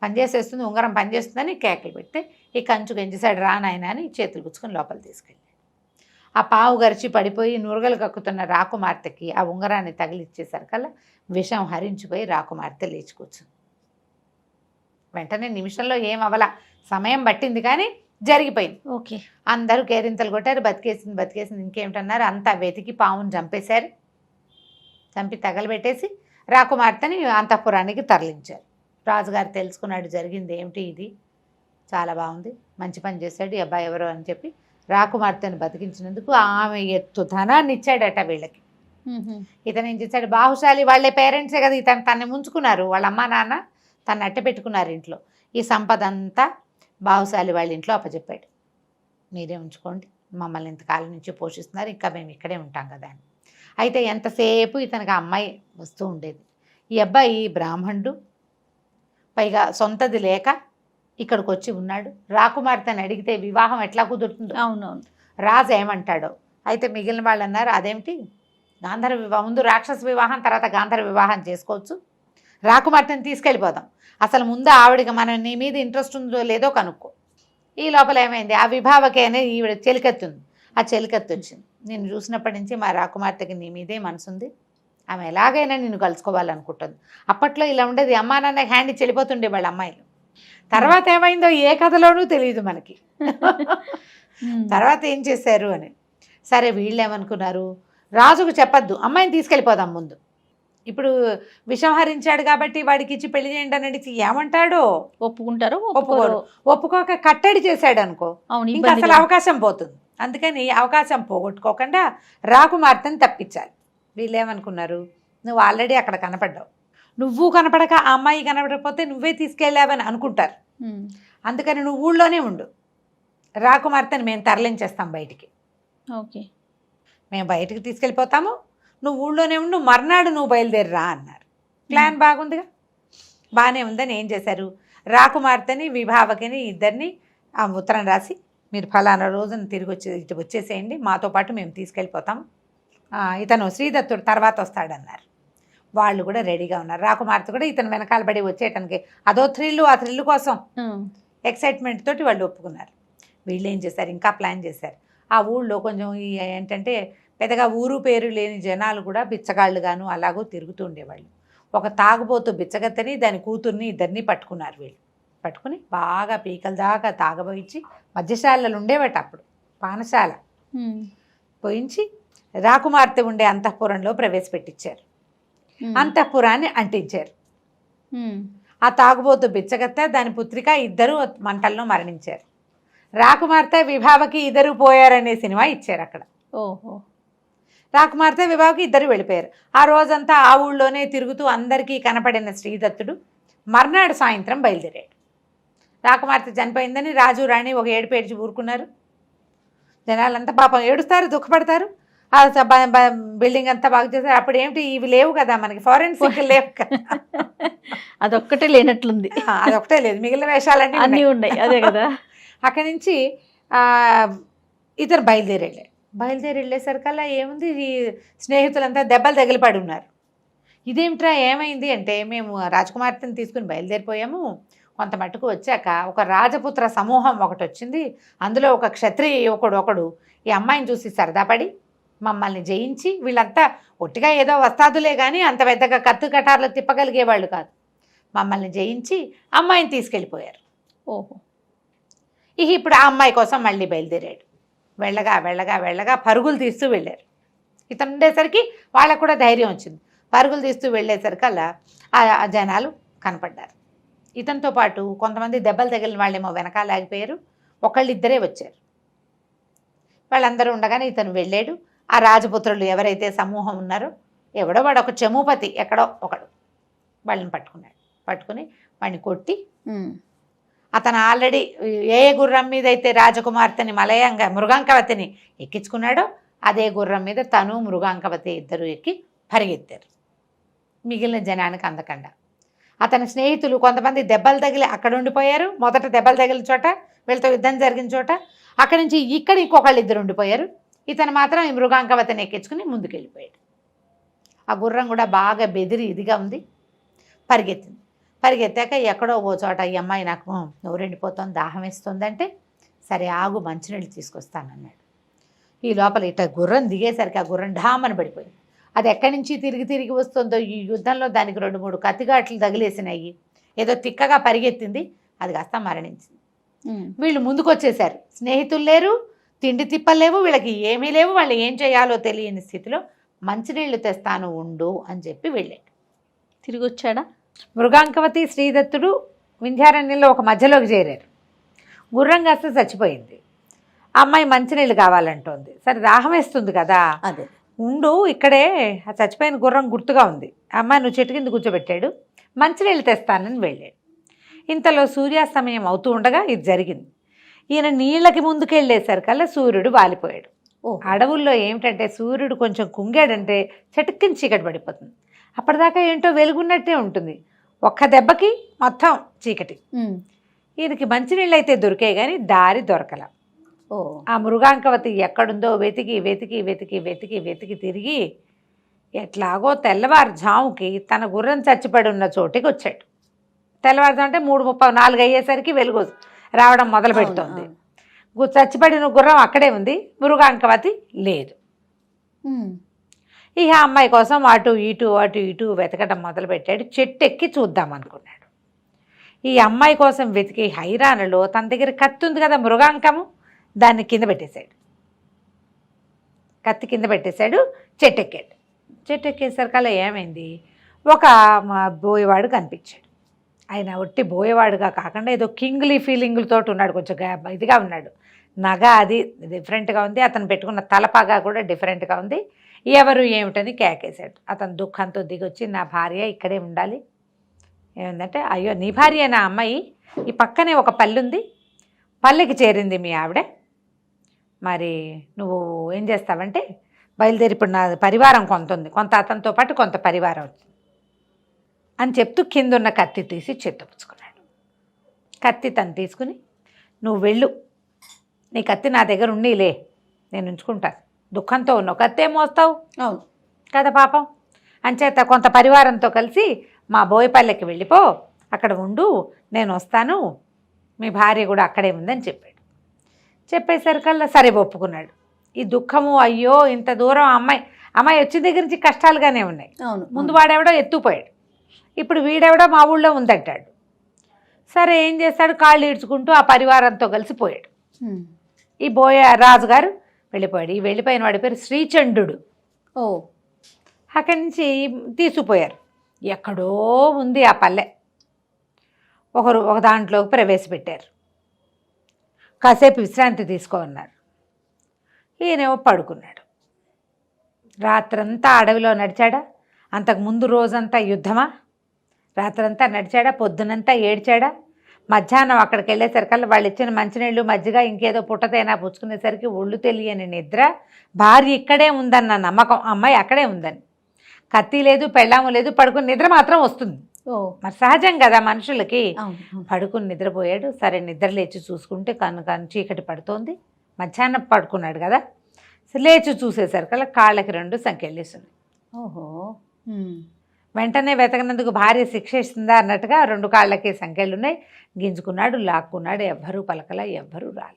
పనిచేసేస్తుంది, ఉంగరం పనిచేస్తుందని కేకలు పెడితే ఈ కంచు గెంచేశాడు, రా నాయన అని చేతులు గుచ్చుకొని లోపల తీసుకెళ్ళి ఆ పావు గరిచి పడిపోయి నురగలు కక్కుతున్న రాకుమార్తెకి ఆ ఉంగరాన్ని తగిలిచ్చేసరికల్లా విషం హరించిపోయి రాకుమార్తె లేచి కూర్చుంది. వెంటనే నిమిషంలో ఏం అవలా, సమయం పట్టింది కానీ జరిగిపోయింది. ఓకే, అందరూ కేరింతలు కొట్టారు, బతికేసింది ఇంకేమిటన్నారు. అంతా వెతికి పావును చంపేశారు, చంపి తగలబెట్టేసి రాకుమార్తెని అంతఃపురానికి తరలించారు. రాజుగారు తెలుసుకున్నాడు జరిగింది ఏమిటి, ఇది చాలా బాగుంది, మంచి పని చేశాడు ఈ అబ్బాయి ఎవరో అని చెప్పి రాకుమార్తెను బతికించినందుకు ఆమె ఎత్తు ధనాన్ని ఇచ్చాడట వీళ్ళకి. ఇతను ఏం చేశాడు, బాహుశాలి వాళ్ళే పేరెంట్సే కదా, తనని ముంచుకున్నారు, వాళ్ళ అమ్మా నాన్న తను అట్ట పెట్టుకున్నారు ఇంట్లో. ఈ సంపద అంతా బాహుశాలి వాళ్ళ ఇంట్లో అప్పచెప్పాడు, మీరే ఉంచుకోండి, మమ్మల్ని ఇంతకాలం నుంచి పోషిస్తున్నారు, ఇంకా మేము ఇక్కడే ఉంటాం కదా అని. అయితే ఎంతసేపు ఇతనికి ఆ అమ్మాయి వస్తూ ఉండేది. ఈ అబ్బాయి బ్రాహ్మణుడు, పైగా సొంతది లేక ఇక్కడికి వచ్చి ఉన్నాడు. రాకుమార్తెని అడిగితే వివాహం ఎట్లా కుదురుతుందో, అవునవును, రాజు ఏమంటాడో. అయితే మిగిలిన వాళ్ళు అన్నారు, అదేమిటి గాంధర్వ వివాహం, ముందు రాక్షస వివాహం తర్వాత గాంధర్వ వివాహం చేసుకోవచ్చు, రాకుమార్తెని తీసుకెళ్ళిపోదాం, అసలు ముందు ఆవిడకి మనం నీ మీద ఇంట్రెస్ట్ ఉందో లేదో కనుక్కో. ఈ లోపల ఏమైంది, ఆ విభావకే అనేది ఈవిడ చెలికత్తి ఉంది, ఆ చెలికత్తి వచ్చింది, నేను చూసినప్పటి నుంచి మా రాకుమార్తెకి నీ మీదే మనసుంది, ఆమె ఎలాగైనా నిన్ను కలుసుకోవాలనుకుంటుంది. అప్పట్లో ఇలా ఉండేది, అమ్మా నాన్న హ్యాండ్ ఇచ్చి వెళ్ళిపోతుండే వాళ్ళ అమ్మాయిలు. తర్వాత ఏమైందో ఏ కథలోనూ తెలియదు మనకి. తర్వాత ఏం చేశారు అని. సరే వీళ్ళు ఏమనుకున్నారు, రాజుకు చెప్పద్దు, అమ్మాయిని తీసుకెళ్ళిపోదాం ముందు, ఇప్పుడు విషం హరించాడు కాబట్టి వాడికి ఇచ్చి పెళ్లి చేయండి అని అడిగి ఏమంటాడో, ఒప్పుకుంటారు ఒప్పుకోరు. ఒప్పుకోక కట్టడి చేశాడు అనుకో, ఇంకా అసలు అవకాశం పోతుంది. అందుకని అవకాశం పోగొట్టుకోకుండా రాకుమార్తెని తప్పించాలి. వీళ్ళు ఏమనుకున్నారు, నువ్వు ఆల్రెడీ అక్కడ కనపడ్డావు, నువ్వు కనపడక ఆ అమ్మాయి కనపడకపోతే నువ్వే తీసుకెళ్ళావని అనుకుంటారు. అందుకని నువ్వు ఊళ్ళోనే ఉండు, రాకుమార్తెని మేము తరలించేస్తాం బయటికి, ఓకే మేము బయటికి తీసుకెళ్ళిపోతాము, నువ్వు ఊళ్ళోనే ఉండు, మర్నాడు నువ్వు బయలుదేరిరా అన్నారు. ప్లాన్ బాగుందిగా, బాగానే ఉందని ఏం చేశారు, రాకుమార్తెని విభావకిని ఇద్దరిని ఆ ఉత్తరం రాసి మీరు ఫలానా రోజున తిరిగి ఇటు వచ్చేసేయండి, మాతో పాటు మేము తీసుకెళ్ళిపోతాం, ఇతను శ్రీదత్తుడు తర్వాత వస్తాడన్నారు. వాళ్ళు కూడా రెడీగా ఉన్నారు. రాకుమార్తె కూడా ఇతను వెనకాల పడి వచ్చేయటానికి అదో థ్రిల్లు, ఆ థ్రిల్లు కోసం ఎక్సైట్మెంట్ తోటి వాళ్ళు ఒప్పుకున్నారు. వీళ్ళు ఏం చేశారు, ఇంకా ప్లాన్ చేశారు. ఆ ఊళ్ళో కొంచెం ఏంటంటే పెద్దగా ఊరు పేరు లేని జనాలు కూడా బిచ్చగాళ్ళుగాను అలాగూ తిరుగుతూ ఉండేవాళ్ళు. ఒక తాగుబోతు బిచ్చగత్తని దాని కూతుర్ని ఇద్దరిని పట్టుకున్నారు. వీళ్ళు పట్టుకుని బాగా పీకల దాకా తాగబోయించి, మద్యశాలలు ఉండేవట అప్పుడు, పానశాల పోయించి రాకుమార్తె ఉండే అంతఃపురంలో ప్రవేశపెట్టించారు, అంతఃపురాన్ని అంటించారు. ఆ తాగుబోతు బిచ్చగత్త దాని పుత్రిక ఇద్దరు మంటల్లో మరణించారు. రాకుమార్తె విభావకి ఇద్దరు పోయారనే సినిమా ఇచ్చారు అక్కడ. ఓహో, రాకుమార్తె విభావకి ఇద్దరు వెళ్ళిపోయారు. ఆ రోజంతా ఆ ఊళ్ళోనే తిరుగుతూ అందరికీ కనపడిన శ్రీదత్తుడు మర్నాడు సాయంత్రం బయలుదేరాడు. రాకుమార్తె చనిపోయిందని రాజు రాణి ఒక ఏడుపు ఏడ్చి ఊరుకున్నారు. జనాలంతా పాపం ఏడుస్తారు, దుఃఖపడతారు. ఆ బిల్డింగ్ అంతా బాగు చేశారు. అప్పుడు ఏమిటి, ఇవి లేవు కదా మనకి, ఫారెన్సిక్ లేవు కదా, అదొక్కటే లేనట్లుంది. అదొక్కటే లేదు, మిగిలిన వేషాలన్నీ అన్నీ ఉన్నాయి. అదే కదా. అక్కడి నుంచి ఇతను బయలుదేరి వెళ్ళేసరికల్లా ఏముంది, ఈ స్నేహితులంతా దెబ్బలు తగిలిపడి ఉన్నారు. ఇదేమిట్రా ఏమైంది అంటే, మేము రాజకుమార్తెను తీసుకుని బయలుదేరిపోయాము. కొంత మట్టుకు వచ్చాక ఒక రాజపుత్ర సమూహం ఒకటి వచ్చింది. అందులో ఒక క్షత్రియ యువకుడు ఒకడు ఈ అమ్మాయిని చూసి సరదాపడి మమ్మల్ని జయించి, వీళ్ళంతా ఒట్టిగా ఏదో వస్తాదులే కానీ అంత పెద్దగా కత్తు కటార్లు తిప్పగలిగేవాళ్ళు కాదు, మమ్మల్ని జయించి అమ్మాయిని తీసుకెళ్ళిపోయారు. ఓహో. ఇప్పుడు ఆ అమ్మాయి కోసం మళ్ళీ బయలుదేరాడు. వెళ్ళగా పరుగులు తీస్తూ వెళ్ళారు. ఇతను ఉండేసరికి వాళ్ళకు కూడా ధైర్యం వచ్చింది. పరుగులు తీస్తూ వెళ్ళేసరికల్లా ఆ జనాలు కనపడ్డారు. ఇతనితో పాటు కొంతమంది దెబ్బలు తగిలిన వాళ్ళేమో వెనకాల ఆగిపోయారు. ఒకళ్ళిద్దరే వచ్చారు. వాళ్ళందరూ ఉండగానే ఇతను వెళ్ళాడు. ఆ రాజపుత్రులు ఎవరైతే సమూహం ఉన్నారో, ఎవడో వాడు ఒక చమూపతి ఎక్కడో ఒకడు వాళ్ళని పట్టుకుని వాడిని కొట్టి, అతను ఆల్రెడీ ఏ గుర్రం మీద అయితే రాజకుమార్తెని మృగాంకవతిని ఎక్కించుకున్నాడో అదే గుర్రం మీద తను మృగాంకవతి ఇద్దరు ఎక్కి పరిగెత్తారు. మిగిలిన జనానికి అందకుండా అతని స్నేహితులు కొంతమంది దెబ్బలు తగిలి అక్కడ ఉండిపోయారు. మొదట దెబ్బలు తగిలిన చోట, వీళ్ళతో యుద్ధం జరిగిన చోట, అక్కడి నుంచి ఇక్కడ ఇంకొకళ్ళు ఇద్దరు ఉండిపోయారు. ఇతను మాత్రం ఈ మృగాంకవతిని ఎక్కించుకుని ముందుకెళ్ళిపోయాడు. ఆ గుర్రం కూడా బాగా బెదిరి ఇదిగా ఉంది, పరిగెత్తాక ఎక్కడో ఓ చోట ఈ అమ్మాయి నాకు నోరెండిపోతుంది, దాహం వేస్తుందంటే, సరే ఆగు మంచినీళ్ళు తీసుకొస్తానన్నాడు. ఈ లోపల ఇట్లా గుర్రం దిగేసరికి ఆ గుర్రం ఢామని పడిపోయింది. అది ఎక్కడి నుంచి తిరిగి వస్తుందో, ఈ యుద్ధంలో దానికి 2-3 కత్తిగాట్లు తగిలేసినాయి. ఏదో తిక్కగా పరిగెత్తింది, అది కాస్త మరణించింది. వీళ్ళు ముందుకు వచ్చేసారు. స్నేహితులు లేరు, తిండి తిప్పలేవు, వీళ్ళకి ఏమీ లేవు. వాళ్ళు ఏం చేయాలో తెలియని స్థితిలో మంచినీళ్ళు తెస్తాను ఉండు అని చెప్పి వెళ్ళాడు. తిరిగి వచ్చాడా? మృగాంకవతి శ్రీదత్తుడు వింధ్యారణ్యంలో ఒక మధ్యలోకి చేరారు. గుర్రం కాస్త చచ్చిపోయింది. అమ్మాయి మంచినీళ్ళు కావాలంటోంది. సరే దాహం వేస్తుంది కదా, అదే ఉండు ఇక్కడే, ఆ చచ్చిపోయిన గుర్రం గుర్తుగా ఉంది. అమ్మాయి నువ్వు చెట్టు కింద కూర్చోబెట్టాడు. మంచినీళ్ళు తెస్తానని వెళ్ళాడు. ఇంతలో సూర్యాస్తమయం అవుతూ ఉండగా ఇది జరిగింది. ఈయన నీళ్ళకి ముందుకెళ్ళేసరికల్లా సూర్యుడు వాలిపోయాడు. అడవుల్లో ఏమిటంటే సూర్యుడు కొంచెం కుంగాడంటే చటుక్కుని చీకటి పడిపోతుంది. అప్పటిదాకా ఏంటో వెలుగున్నట్టే ఉంటుంది, ఒక్క దెబ్బకి మొత్తం చీకటి. ఈయనకి మంచినీళ్ళు అయితే దొరికాయి కానీ దారి దొరకల. ఆ మృగాంకవతి ఎక్కడుందో వెతికి తిరిగి ఎట్లాగో తెల్లవారుజాముకి తన గుర్రం చచ్చిపడి ఉన్న చోటికి వచ్చాడు. తెల్లవారుజాము అంటే 3:30-4 అయ్యేసరికి వెలుగు రావడం మొదలు పెడుతోంది. చచ్చిపడిన గుర్రం అక్కడే ఉంది, మృగాంకవతి లేదు. ఇక అమ్మాయి కోసం అటు ఇటు వెతకడం మొదలుపెట్టాడు. చెట్టు ఎక్కి చూద్దాం అనుకున్నాడు. ఈ అమ్మాయి కోసం వెతికి హైరాణలో తన దగ్గర కత్తి ఉంది కదా, మృగాంకము, దాన్ని కింద పెట్టేశాడు. కత్తి కింద పెట్టేశాడు. చెట్టు ఎక్కేసరికల్లా ఏమైంది, ఒక బోయేవాడు కనిపించాడు. ఆయన ఒట్టి బోయేవాడుగా కాకుండా ఏదో కింగ్లీ ఫీలింగులతో ఉన్నాడు, కొంచెం ఇదిగా ఉన్నాడు. నగ అది డిఫరెంట్గా ఉంది, అతను పెట్టుకున్న తలపాగా కూడా డిఫరెంట్గా ఉంది. ఎవరు ఏమిటని కేకేశాడు. అతను దుఃఖంతో దిగొచ్చి, నా భార్య ఇక్కడే ఉండాలి. ఏమిందంటే, అయ్యో నీ భార్య నా అమ్మాయి, ఈ పక్కనే ఒక పల్లె ఉంది, పల్లెకి చేరింది మీ ఆవిడ, మరి నువ్వు ఏం చేస్తావంటే బయలుదేరి, ఇప్పుడు నా పరివారం కొంత ఉంది, కొంత అతనితో పాటు కొంత పరివారం వచ్చింది అని చెప్తూ కిందున్న కత్తి తీసి చేతపుచ్చుకున్నాడు. కత్తి తను తీసుకుని, నువ్వు వెళ్ళు, నీ కత్తి నా దగ్గర ఉన్నీలే, నేను ఉంచుకుంటాను, దుఃఖంతో ఉన్నావు, కత్తే మోస్తావు కదా పాపం, అంచేత కొంత పరివారంతో కలిసి మా బోయపల్లెకి వెళ్ళిపో, అక్కడ ఉండు, నేను వస్తాను, మీ భార్య కూడా అక్కడే ఉందని చెప్పాడు. చెప్పేసరికల్లా సరే ఒప్పుకున్నాడు. ఈ దుఃఖము, అయ్యో ఇంత దూరం అమ్మాయి వచ్చిన దగ్గర నుంచి కష్టాలుగానే ఉన్నాయి. ముందు వాడెవడో ఎత్తుపోయాడు, ఇప్పుడు వీడెవడో మా ఊళ్ళో ఉందంటాడు. సరే ఏం చేస్తాడు, కాళ్ళు ఈడ్చుకుంటూ ఆ పరివారంతో కలిసిపోయాడు. ఈ రాజుగారు వెళ్ళిపోయాడు. ఈ వెళ్ళిపోయిన వాడి పేరు శ్రీచండు. అక్కడి నుంచి తీసుకుపోయారు. ఎక్కడో ఉంది ఆ పల్లె, ఒక దాంట్లోకి ప్రవేశపెట్టారు. కాసేపు విశ్రాంతి తీసుకోన్నారు. ఈయనేమో పడుకున్నాడు. రాత్రంతా అడవిలో నడిచాడా, అంతకుముందు రోజంతా యుద్ధమా, రాత్రంతా నడిచాడా, పొద్దునంతా ఏడ్చాడా. మధ్యాహ్నం అక్కడికి వెళ్ళేసరికల్లా వాళ్ళు ఇచ్చిన మంచినీళ్ళు మజ్జిగ ఇంకేదో పుట్టతైనా పుచ్చుకునేసరికి ఒళ్ళు తెలియని నిద్ర. భార్య ఇక్కడే ఉందన్న నమ్మకం, అమ్మాయి అక్కడే ఉందని. కత్తి లేదు, పెళ్ళాము లేదు, పడుకుని నిద్ర మాత్రం వస్తుంది. ఓ మరి సహజం కదా మనుషులకి. అవును. పడుకుని నిద్రపోయాడు. సరే నిద్ర లేచి చూసుకుంటే కన్ను చీకటి పడుతోంది. మధ్యాహ్నం పడుకున్నాడు కదా, లేచి చూసేసరికల్లా కాళ్ళకి 2 సంకెళ్ళేస్తున్నాయి. ఓహో. వెంటనే వెతకనందుకు భార్య శిక్ష ఇస్తుందా అన్నట్టుగా 2 కాళ్ళకి సంకెళ్ళు ఉన్నాయి. గింజుకున్నాడు, లాక్కున్నాడు. ఎవ్వరూ పలకల, ఎవ్వరూ రాల.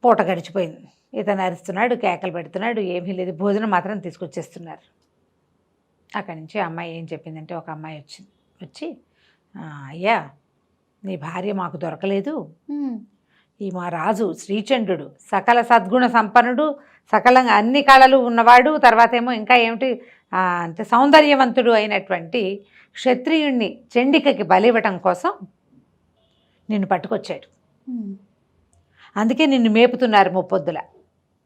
పూట గడిచిపోయింది. ఇతను అరుస్తున్నాడు, కేకలు పెడుతున్నాడు, ఏమీ లేదు. భోజనం మాత్రం తీసుకొచ్చేస్తున్నారు. అక్కడి నుంచి అమ్మాయి ఏం చెప్పిందంటే, ఒక అమ్మాయి వచ్చి అయ్యా నీ భార్య మాకు దొరకలేదు. ఈ మా రాజు శ్రీచంద్రుడు సకల సద్గుణ సంపన్నుడు, సకలంగా అన్ని కళలు ఉన్నవాడు, తర్వాత ఏమో ఇంకా ఏమిటి అంటే సౌందర్యవంతుడు అయినటువంటి క్షత్రియుణ్ణి చండికకి బలివ్వటం కోసం నిన్ను పట్టుకొచ్చాడు. అందుకే నిన్ను మేపుతున్నారు ముప్పొద్దుల.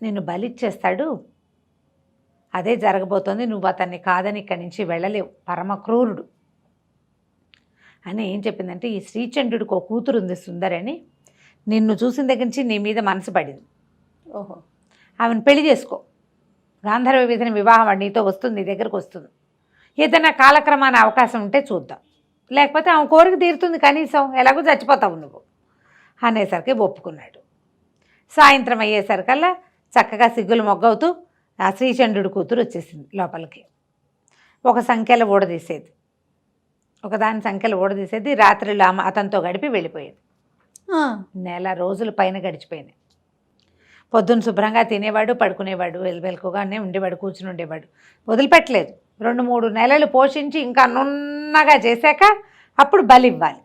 నిన్ను బలిచ్చేస్తాడు. అదే జరగబోతోంది. నువ్వు అతన్ని కాదని ఇక్కడి నుంచి వెళ్ళలేవు. పరమ క్రూరుడు అని ఏం చెప్పిందంటే, ఈ శ్రీచంద్రుడికి ఒక కూతురు ఉంది సుందరి అని. నిన్ను చూసిన దగ్గర నుంచి నీ మీద మనసు పడింది. ఓహో. ఆమెను పెళ్లి చేసుకో. గాంధర్వ విధిని వివాహం నీతో వస్తుంది, నీ దగ్గరకు వస్తుంది. ఏదైనా కాలక్రమాన అవకాశం ఉంటే చూద్దాం, లేకపోతే ఆమె కోరిక తీరుతుంది. కనీసం ఎలాగో చచ్చిపోతావు నువ్వు అనేసరికి ఒప్పుకున్నాడు. సాయంత్రం అయ్యేసరికల్లా చక్కగా సిగ్గులు మొగ్గవుతూ ఆ శ్రీచంద్రుడి కూతురు వచ్చేసింది లోపలికి. ఒక సంఖ్యలో ఊడదీసేది, ఒకదాని సంఖ్యలో ఊడదీసేది. రాత్రిలో అతనితో గడిపి వెళ్ళిపోయేది. నెల రోజుల పైన గడిచిపోయినాయి. పొద్దున్న శుభ్రంగా తినేవాడు, పడుకునేవాడు, వెలుకుగానే ఉండేవాడు, కూర్చుని ఉండేవాడు. వదిలిపెట్టలేదు. 2-3 నెలలు పోషించి ఇంకా నున్నగా చేశాక అప్పుడు బలి ఇవ్వాలి.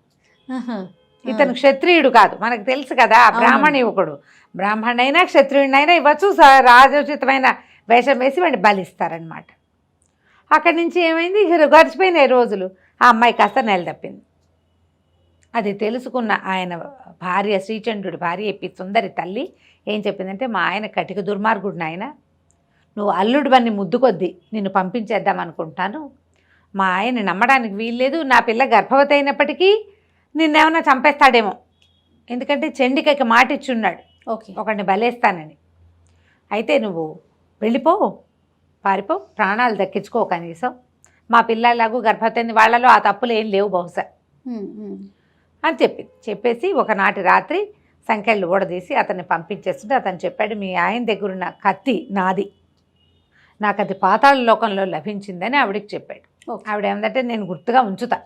ఇతను క్షత్రియుడు కాదు, మనకు తెలుసు కదా, బ్రాహ్మణ యువకుడు. బ్రాహ్మణైనా క్షత్రియుడినైనా ఇవ్వచ్చు. రాజోచితమైన వేషం వేసి వాడిని బలిస్తారనమాట. అక్కడి నుంచి ఏమైంది, గడిచిపోయినాయి రోజులు. ఆ అమ్మాయి కాస్త నెల తప్పింది. అది తెలుసుకున్న ఆయన భార్య, శ్రీచంద్రుడి భార్య సుందరి తల్లి ఏం చెప్పిందంటే, మా ఆయన కటిక దుర్మార్గుడు నాయన, నువ్వు అల్లుడివన్నీ ముద్దుకొద్ది నిన్ను పంపించేద్దాం అనుకుంటాను. మా ఆయన్ని నమ్మడానికి వీల్లేదు. నా పిల్ల గర్భవతి అయినప్పటికీ నిన్నేమన్నా చంపేస్తాడేమో, ఎందుకంటే చండికకి మాట ఇచ్చున్నాడు ఒకడిని బలేస్తానని. అయితే నువ్వు వెళ్ళిపో, పారిపో, ప్రాణాలు దక్కించుకో కనీసం. మా పిల్లలాగూ గర్భవతి అయింది, వాళ్ళలో ఆ తప్పులు ఏం లేవు బహుశా అని చెప్పేసి ఒకనాటి రాత్రి సంఖ్యలు ఊడదీసి అతన్ని పంపించేస్తుంటే అతను చెప్పాడు, మీ ఆయన దగ్గరున్న కత్తి నాది, నాకు అది పాతాళ లోకంలో లభించిందని ఆవిడకి చెప్పాడు. ఆవిడ ఏమందంటే, నేను గుర్తుగా ఉంచుతా,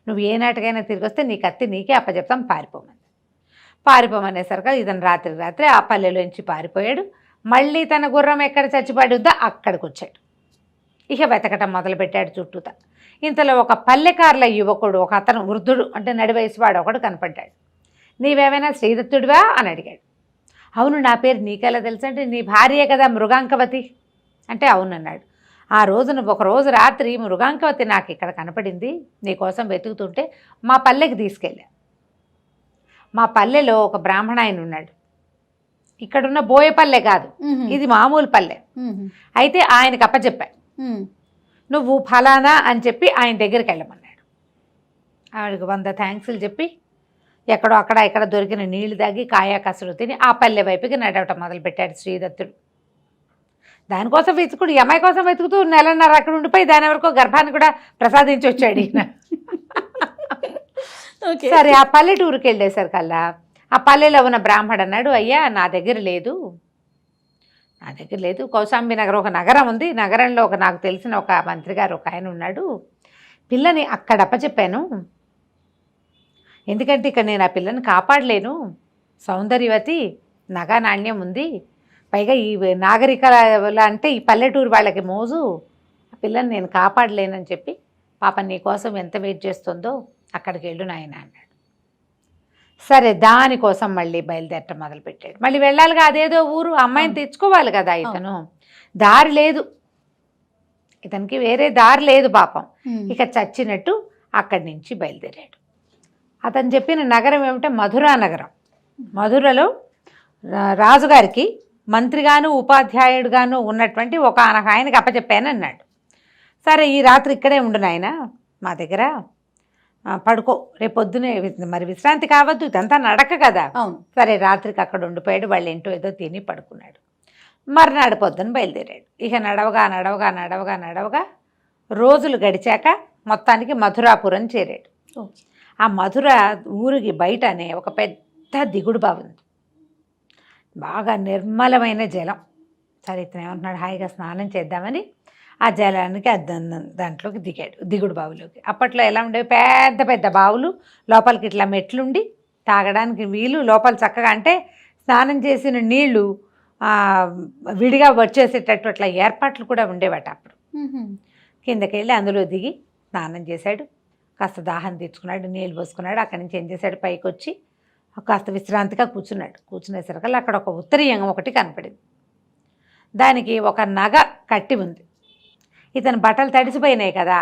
నువ్వు ఏ నాటికైనా తిరిగి వస్తే నీ కత్తి నీకే అప్పచెప్తాం, పారిపోమనేసరికి ఇతను రాత్రి ఆ పల్లెలోంచి పారిపోయాడు. మళ్ళీ తన గుర్రం ఎక్కడ చచ్చిపడుద్దో అక్కడికి వచ్చాడు. ఇక వెతకటం మొదలుపెట్టాడు చుట్టూతా. ఇంతలో ఒక పల్లెకారుల యువకుడు, ఒక అతను వృద్ధుడు అంటే నడి వయసువాడు ఒకడు కనపడ్డాడు. నీవేమైనా శ్రీదత్తుడివా అని అడిగాడు. అవును, నా పేరు నీకెలా తెలుసు అంటే, నీ భార్యే కదా మృగాంకవతి అంటే అవునన్నాడు. ఆ రోజున ఒకరోజు రాత్రి మృగాంకవతి నాకు ఇక్కడ కనపడింది, నీకోసం వెతుకుతుంటే మా పల్లెకి తీసుకెళ్ళా. మా పల్లెలో ఒక బ్రాహ్మణ ఆయన ఉన్నాడు. ఇక్కడున్న బోయపల్లె కాదు, ఇది మామూలు పల్లె. అయితే ఆయనకు అప్పచెప్పా, నువ్వు ఫలానా అని చెప్పి ఆయన దగ్గరికి వెళ్ళమన్నాడు. ఆవిడకి 100 థ్యాంక్స్లు చెప్పి ఎక్కడో ఇక్కడ దొరికిన నీళ్లు తాగి కాయా కసలు తిని ఆ పల్లె వైపుకి నడవటం మొదలుపెట్టాడు శ్రీదత్తుడు. దానికోసం వెతుకుడు, ఈ అమ్మాయి కోసం వెతుకుతూ 1.5 నెలలు అక్కడ ఉండిపోయి దాని వరకు గర్భాన్ని కూడా ప్రసాదించి వచ్చాడు ఈయన. సరే ఆ పల్లెటూరుకి వెళ్ళేసరికల్లా ఆ పల్లెలో ఉన్న బ్రాహ్మడు అన్నాడు, అయ్యా నా దగ్గర లేదు, కౌశాంబి నగరం ఒక నగరం ఉంది, నగరంలో నాకు తెలిసిన ఒక మంత్రి గారు ఒక ఆయన ఉన్నాడు, పిల్లని అక్కడ అప్పచెప్పాను, ఎందుకంటే ఇక్కడ నేను ఆ పిల్లని కాపాడలేను, సౌందర్యవతి, నగా నాణ్యం ఉంది, పైగా ఈ నాగరికల అంటే ఈ పల్లెటూరు వాళ్ళకి మోజు, ఆ పిల్లని నేను కాపాడలేనని చెప్పి పాప నీ కోసం ఎంత వెయిట్ చేస్తుందో అక్కడికి వెళ్ళు నాయన అన్నాడు. సరే దానికోసం మళ్ళీ బయలుదేరటం మొదలుపెట్టాడు. మళ్ళీ వెళ్ళాలిగా, అదేదో ఊరు, అమ్మాయిని తెచ్చుకోవాలి కదా ఇతను. దారి లేదు ఇతనికి, వేరే దారి లేదు పాపం. ఇక చచ్చినట్టు అక్కడి నుంచి బయలుదేరాడు. అతను చెప్పిన నగరం ఏమిటంటే మధురా నగరం. మధురలో రాజుగారికి మంత్రిగాను ఉపాధ్యాయుడుగాను ఉన్నటువంటి ఒక ఆయనకి అప్పచెప్పాను అన్నాడు. సరే ఈ రాత్రి ఇక్కడే ఉండు నాయన మా దగ్గర, పడుకో, రేపు పొద్దునే మరి విశ్రాంతి కావద్దు, ఇదంతా నడక కదా. అవును. సరే రాత్రికి అక్కడ ఉండిపోయాడు. వాళ్ళ ఇంటో ఏదో తిని పడుకున్నాడు. మర్నాడు పొద్దున బయలుదేరాడు. ఇక నడవగా నడవగా నడవగా నడవగా రోజులు గడిచాక మొత్తానికి మధురాపురం చేరాడు. ఓకే. ఆ మధుర ఊరికి బయటనే ఒక పెద్ద దిగుడు బావి ఉంది, బాగా నిర్మలమైన జలం. సరే ఇతను ఏమంటున్నాడు, హాయిగా స్నానం చేద్దామని ఆ జలానికి దాంట్లోకి దిగాడు, దిగుడు బావిలోకి. అప్పట్లో ఎలా ఉండేవి, పెద్ద పెద్ద బావులు, లోపలికి ఇట్లా మెట్లుండి తాగడానికి వీలు, లోపల చక్కగా అంటే స్నానం చేసిన నీళ్లు విడిగా వచ్చేసేటట్టు అట్లా ఏర్పాట్లు కూడా ఉండేవాట అప్పుడు. కిందకి వెళ్ళి అందులో దిగి స్నానం చేశాడు, కాస్త దాహం తీర్చుకున్నాడు, నీళ్ళు పోసుకున్నాడు. అక్కడి నుంచి ఏం చేశాడు, పైకి వచ్చి కాస్త విశ్రాంతిగా కూర్చున్నాడు. కూర్చునేసరికల్లా అక్కడ ఒక ఉత్తరీయం ఒకటి కనపడింది. దానికి ఒక నగ కట్టి ఉంది. ఇతను బట్టలు తడిసిపోయినాయి కదా,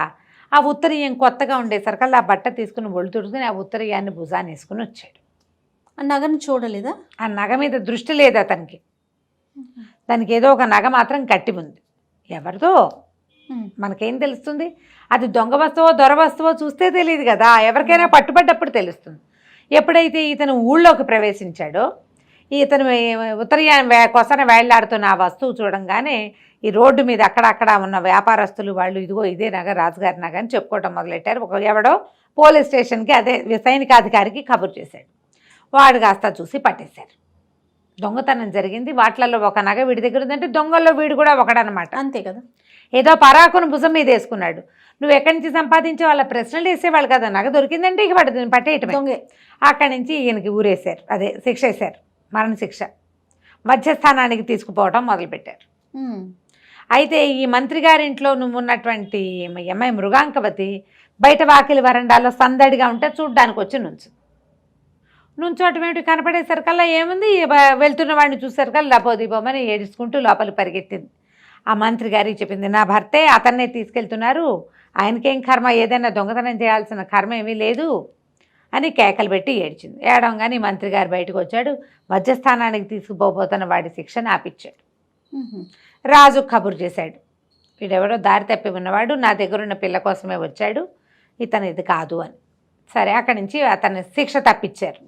ఆ ఉత్తరీయం కొత్తగా ఉండేసరికల్లా ఆ బట్ట తీసుకుని ఒళ్ళు తుడుచుకుని ఆ ఉత్తరీయాన్ని భుజాన్ని వేసుకుని వచ్చాడు. ఆ నగను చూడలేదా? ఆ నగ మీద దృష్టి లేదు అతనికి. దానికి ఏదో ఒక నగ మాత్రం కట్టి ఉంది. ఎవరిదో మనకేం తెలుస్తుంది, అది దొంగ వస్తువో దొర వస్తువో చూస్తే తెలియదు కదా, ఎవరికైనా పట్టుబడ్డప్పుడు తెలుస్తుంది. ఎప్పుడైతే ఇతను ఊళ్ళోకి ప్రవేశించాడో, ఇతను ఉత్తరీయం కొసన వేళ్లాడుతున్న ఆ వస్తువు చూడంగానే ఈ రోడ్డు మీద అక్కడక్కడ ఉన్న వ్యాపారస్తులు వాళ్ళు ఇదిగో ఇదే నగ, రాజుగారి నగ అని చెప్పుకోవటం మొదలెట్టారు. ఎవడో పోలీస్ స్టేషన్కి అదే సైనికాధికారికి కబురు చేశాడు. వాడు కాస్త చూసి పట్టేశారు. దొంగతనం జరిగింది, వాటిలలో ఒక నగ వీడి దగ్గర ఉందంటే దొంగల్లో వీడు కూడా ఒకడనమాట. అంతే కదా. ఏదో పరాకును భుజం మీద వేసుకున్నాడు. నువ్వు ఎక్కడి నుంచి సంపాదించే వాళ్ళ ప్రశ్నలు వేసేవాళ్ళు కదా, నగ దొరికిందంటే ఇక వాడు పట్టేయటమే. దొంగే. అక్కడి నుంచి ఈయనకి ఊరేశారు, అదే శిక్ష వేశారు, మరణశిక్ష. మధ్యస్థానానికి తీసుకుపోవటం మొదలుపెట్టారు. అయితే ఈ మంత్రి గారింట్లో నువ్వు ఉన్నటువంటి అమ్మాయి మృగాంకవతి బయట వాకిలి వరండాలో సందడిగా ఉంటే చూడ్డానికి వచ్చి నుంచోటం ఏమిటి, కనపడేసరికల్లా ఏముంది, వెళ్తున్న వాడిని చూసేసరికల్లా పోమని ఏడుచుకుంటూ లోపలికి పరిగెత్తింది. ఆ మంత్రి గారికి చెప్పింది, నా భర్తే, అతన్నే తీసుకెళ్తున్నారు, ఆయనకేం కర్మ, ఏదైనా దొంగతనం చేయాల్సిన కర్మ ఏమీ లేదు అని కేకలు పెట్టి ఏడ్చింది. ఏడవగానే మంత్రి గారు బయటకు వచ్చాడు. మధ్యస్థానానికి తీసుకుపోతున్న వాడి శిక్షను ఆపిచ్చాడు. రాజు కబురు చేశాడు, వీడెవడో దారి తప్పి ఉన్నవాడు, నా దగ్గరున్న పిల్ల కోసమే వచ్చాడు, ఇతను ఇది కాదు అని. సరే అక్కడి నుంచి అతన్ని శిక్ష తప్పించారు.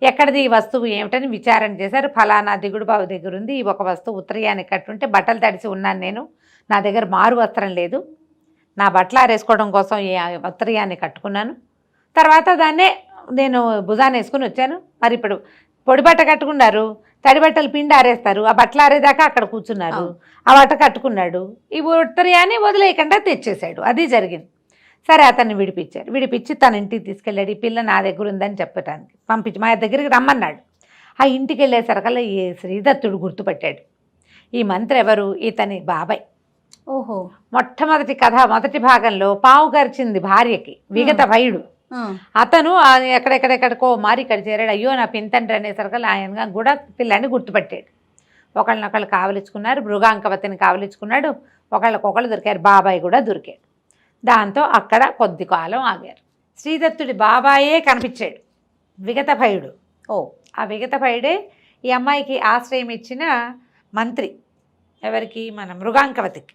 ఎక్కడిది ఈ వస్తువు ఏమిటని విచారణ చేశారు. ఫలానా దిగుడు బావి దగ్గర ఉంది, ఈ ఒక వస్తువు ఉత్తరీయానికి కట్టుంటే బట్టలు తడిసి ఉన్నాను నేను, నా దగ్గర మారు వస్త్రం లేదు, నా బట్టలు ఆరేసుకోవడం కోసం ఈ ఉత్తరీయాన్ని కట్టుకున్నాను, తర్వాత దాన్నే నేను భుజాన్ని వేసుకుని వచ్చాను. మరి ఇప్పుడు పొడి బట్ట కట్టుకున్నారు, తడి బట్టలు పిండి ఆరేస్తారు, ఆ బట్టలు ఆరేదాకా అక్కడ కూర్చున్నారు, ఆ బట్ట కట్టుకున్నాడు, ఈ ఉత్తరీయాన్ని వదిలేయకుండా తెచ్చేశాడు. అది జరిగింది. సరే అతన్ని విడిపించి తన ఇంటికి తీసుకెళ్ళాడు. ఈ పిల్ల నా దగ్గర ఉందని చెప్పటానికి పంపించి మా దగ్గరికి రమ్మన్నాడు. ఆ ఇంటికి వెళ్ళేసరికల్లా ఈ శ్రీదత్తుడు గుర్తుపట్టాడు. ఈ మంత్రి ఎవరు, ఇతని బాబాయ్. ఓహో. మొట్టమొదటి కథ మొదటి భాగంలో పావు గరిచింది భార్యకి విగత భయుడు. అతను ఎక్కడెక్కడెక్కడికో మారి ఇక్కడ చేరాడు. అయ్యో నా పింతండ్రి అనేసరికల్లా ఆయన కూడా పిల్లాన్ని గుర్తుపట్టాడు. ఒకళ్ళనొకళ్ళు కావలించుకున్నారు, మృగాంకవతిని కావలించుకున్నాడు, ఒకళ్ళకొకళ్ళు దొరికారు, బాబాయ్ కూడా దొరికాడు. దాంతో అక్కడ కొద్ది కాలం ఆగారు. శ్రీదత్తుడి బాబాయే కనిపించాడు, విగత భయుడు. ఆ విగత భయుడే ఈ అమ్మాయికి ఆశ్రయం ఇచ్చిన మంత్రి. ఎవరికి, మన మృగాంకవతికి.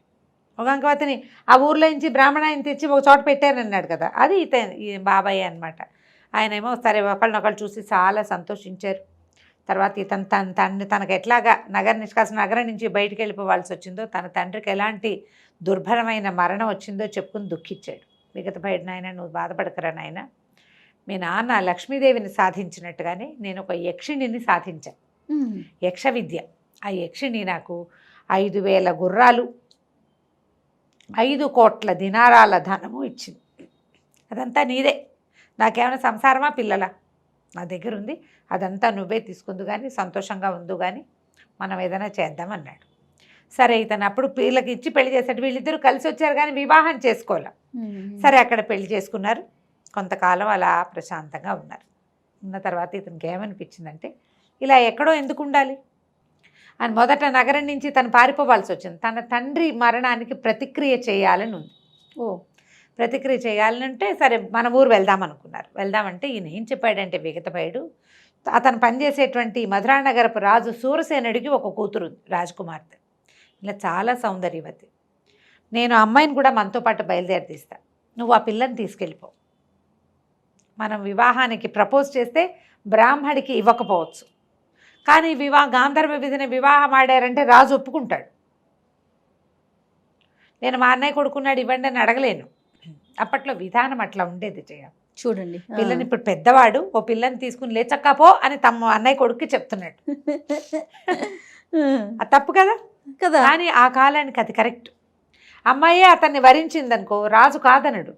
మృగాంకవతిని ఆ ఊర్లో నుంచి బ్రాహ్మణాయని తెచ్చి ఒక చోట పెట్టారన్నాడు కదా, అది ఈ బాబాయ్ అనమాట. ఆయనేమో సరే ఒకళ్ళనొకళ్ళు చూసి చాలా సంతోషించారు. తర్వాత ఇతను తనకు ఎట్లాగా నగరం నుంచి బయటికి వెళ్ళిపోవాల్సి వచ్చిందో, తన తండ్రికి ఎలాంటి దుర్భరమైన మరణం వచ్చిందో చెప్పుకుని దుఃఖించాడు. మిగతా బయట, నాయన నువ్వు బాధపడకరా నాయన, మీ నాన్న లక్ష్మీదేవిని సాధించినట్టుగానే నేను ఒక యక్షిణిని సాధించాను, యక్ష విద్య. ఆ యక్షిణి నాకు 5,000 గుర్రాలు 5 కోట్ల దినారాల ధనము ఇచ్చింది. అదంతా నీదే, నాకేమైనా సంసారమా పిల్లలా, నా దగ్గర ఉంది, అదంతా నువ్వే తీసుకుందు కానీ, సంతోషంగా ఉందు కానీ, మనం ఏదైనా చేద్దామన్నాడు. సరే ఇతను అప్పుడు పిల్లకి ఇచ్చి పెళ్లి చేశాడు. వీళ్ళిద్దరూ కలిసి వచ్చారు కానీ వివాహం చేసుకోలే. సరే అక్కడ పెళ్లి చేసుకున్నారు. కొంతకాలం అలా ప్రశాంతంగా ఉన్నారు. ఉన్న తర్వాత ఇతనికి ఏమనిపించిందంటే, ఇలా ఎక్కడో ఎందుకు ఉండాలి అని మొదట నగరం నుంచి తను పారిపోవాల్సి వచ్చింది. తన తండ్రి మరణానికి ప్రతిక్రియ చేయాలని ఉంది. ప్రతిక్రియ చేయాలంటే సరే మన ఊరు వెళ్దామనుకున్నారు. వెళ్దామంటే ఈయన ఏం చెప్పాడంటే, విగతభయుడు, అతను పనిచేసేటువంటి మధురానగరపు రాజు సూరసేనుడికి ఒక కూతురు రాజకుమార్తె. ఇలా చాలా సౌందర్యవతి. నేను అమ్మాయిని కూడా మనతో పాటు బయలుదేరి తీస్తా, నువ్వు ఆ పిల్లని తీసుకెళ్ళిపో. మనం వివాహానికి ప్రపోజ్ చేస్తే బ్రాహ్మడికి ఇవ్వకపోవచ్చు, కానీ గాంధర్వ విధిని వివాహం ఆడారంటే రాజు ఒప్పుకుంటాడు. నేను మా అన్నయ్య కొడుకున్నాడు ఇవ్వండి అని అడగలేను. అప్పట్లో విధానం అట్లా ఉండేది. చూడండి, పిల్లని ఇప్పుడు పెద్దవాడు ఓ పిల్లని తీసుకుని లేచక్కపో అని తమ అన్నయ్య కొడుక్కి చెప్తున్నాడు. అది తప్పు కదా కదా. కానీ ఆ కాలానికి అది కరెక్ట్. అమ్మాయే అతన్ని వరించిందనుకో రాజు కాదనడు.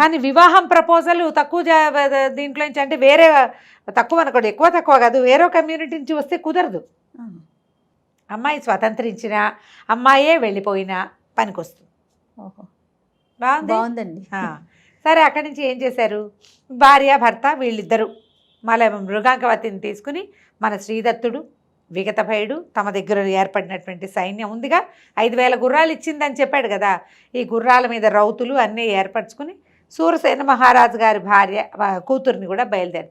కానీ వివాహం ప్రపోజల్ తక్కువ దీంట్లో నుంచి అంటే వేరే తక్కువ అనుకోండి, ఎక్కువ తక్కువ కాదు, వేరే కమ్యూనిటీ నుంచి వస్తే కుదరదు. అమ్మాయి స్వతంత్రించినా అమ్మాయే వెళ్ళిపోయినా పనికొస్తుంది. బాగుందండి. సరే, అక్కడి నుంచి ఏం చేశారు, భార్య భర్త వీళ్ళిద్దరూ మళ్ళీ మృగాంకవతిని తీసుకుని మన శ్రీదత్తుడు విగతభయుడు తమ దగ్గర ఏర్పడినటువంటి సైన్యం ఉందిగా, 5,000 గుర్రాలు ఇచ్చిందని చెప్పాడు కదా, ఈ గుర్రాల మీద రౌతులు అన్నీ ఏర్పరచుకుని సూరసేన మహారాజు గారి కూతుర్ని కూడా బయలుదేరి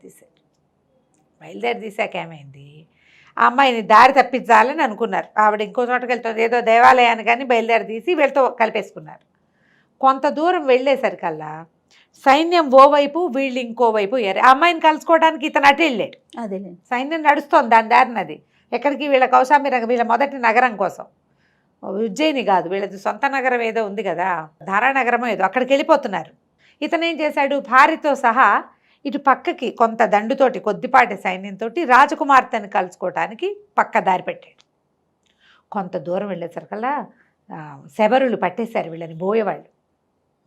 తీశాక ఏమైంది, ఆ అమ్మాయిని దారి తప్పించాలని అనుకున్నారు. ఆవిడ ఇంకో చోటకి వెళ్తుంది, ఏదో దేవాలయాన్ని కానీ బయలుదేరి తీసి వీళ్ళతో కలిపేసుకున్నారు. కొంత దూరం వెళ్ళేసరికల్లా సైన్యం ఓవైపు వీళ్ళు ఇంకోవైపు ఆ అమ్మాయిని కలుసుకోవడానికి ఇతను అటు వెళ్ళాడు. అదే సైన్యం నడుస్తోంది దాని దారినది. ఎక్కడికి, వీళ్ళ కౌశాంబి వీళ్ళ మొదటి నగరం కోసం, ఉజ్జయిని కాదు, వీళ్ళది సొంత నగరం ఏదో ఉంది కదా, ధారానగరమో ఏదో, అక్కడికి వెళ్ళిపోతున్నారు. ఇతను ఏం చేశాడు, భార్యతో సహా ఇటు పక్కకి కొంత దండుతోటి కొద్దిపాటి సైన్యంతో రాజకుమార్తెని కలుసుకోవటానికి పక్క దారి పెట్టాడు. కొంత దూరం వెళ్ళేసరికల్లా శబరులు పట్టేశారు వీళ్ళని, బోయేవాళ్ళు,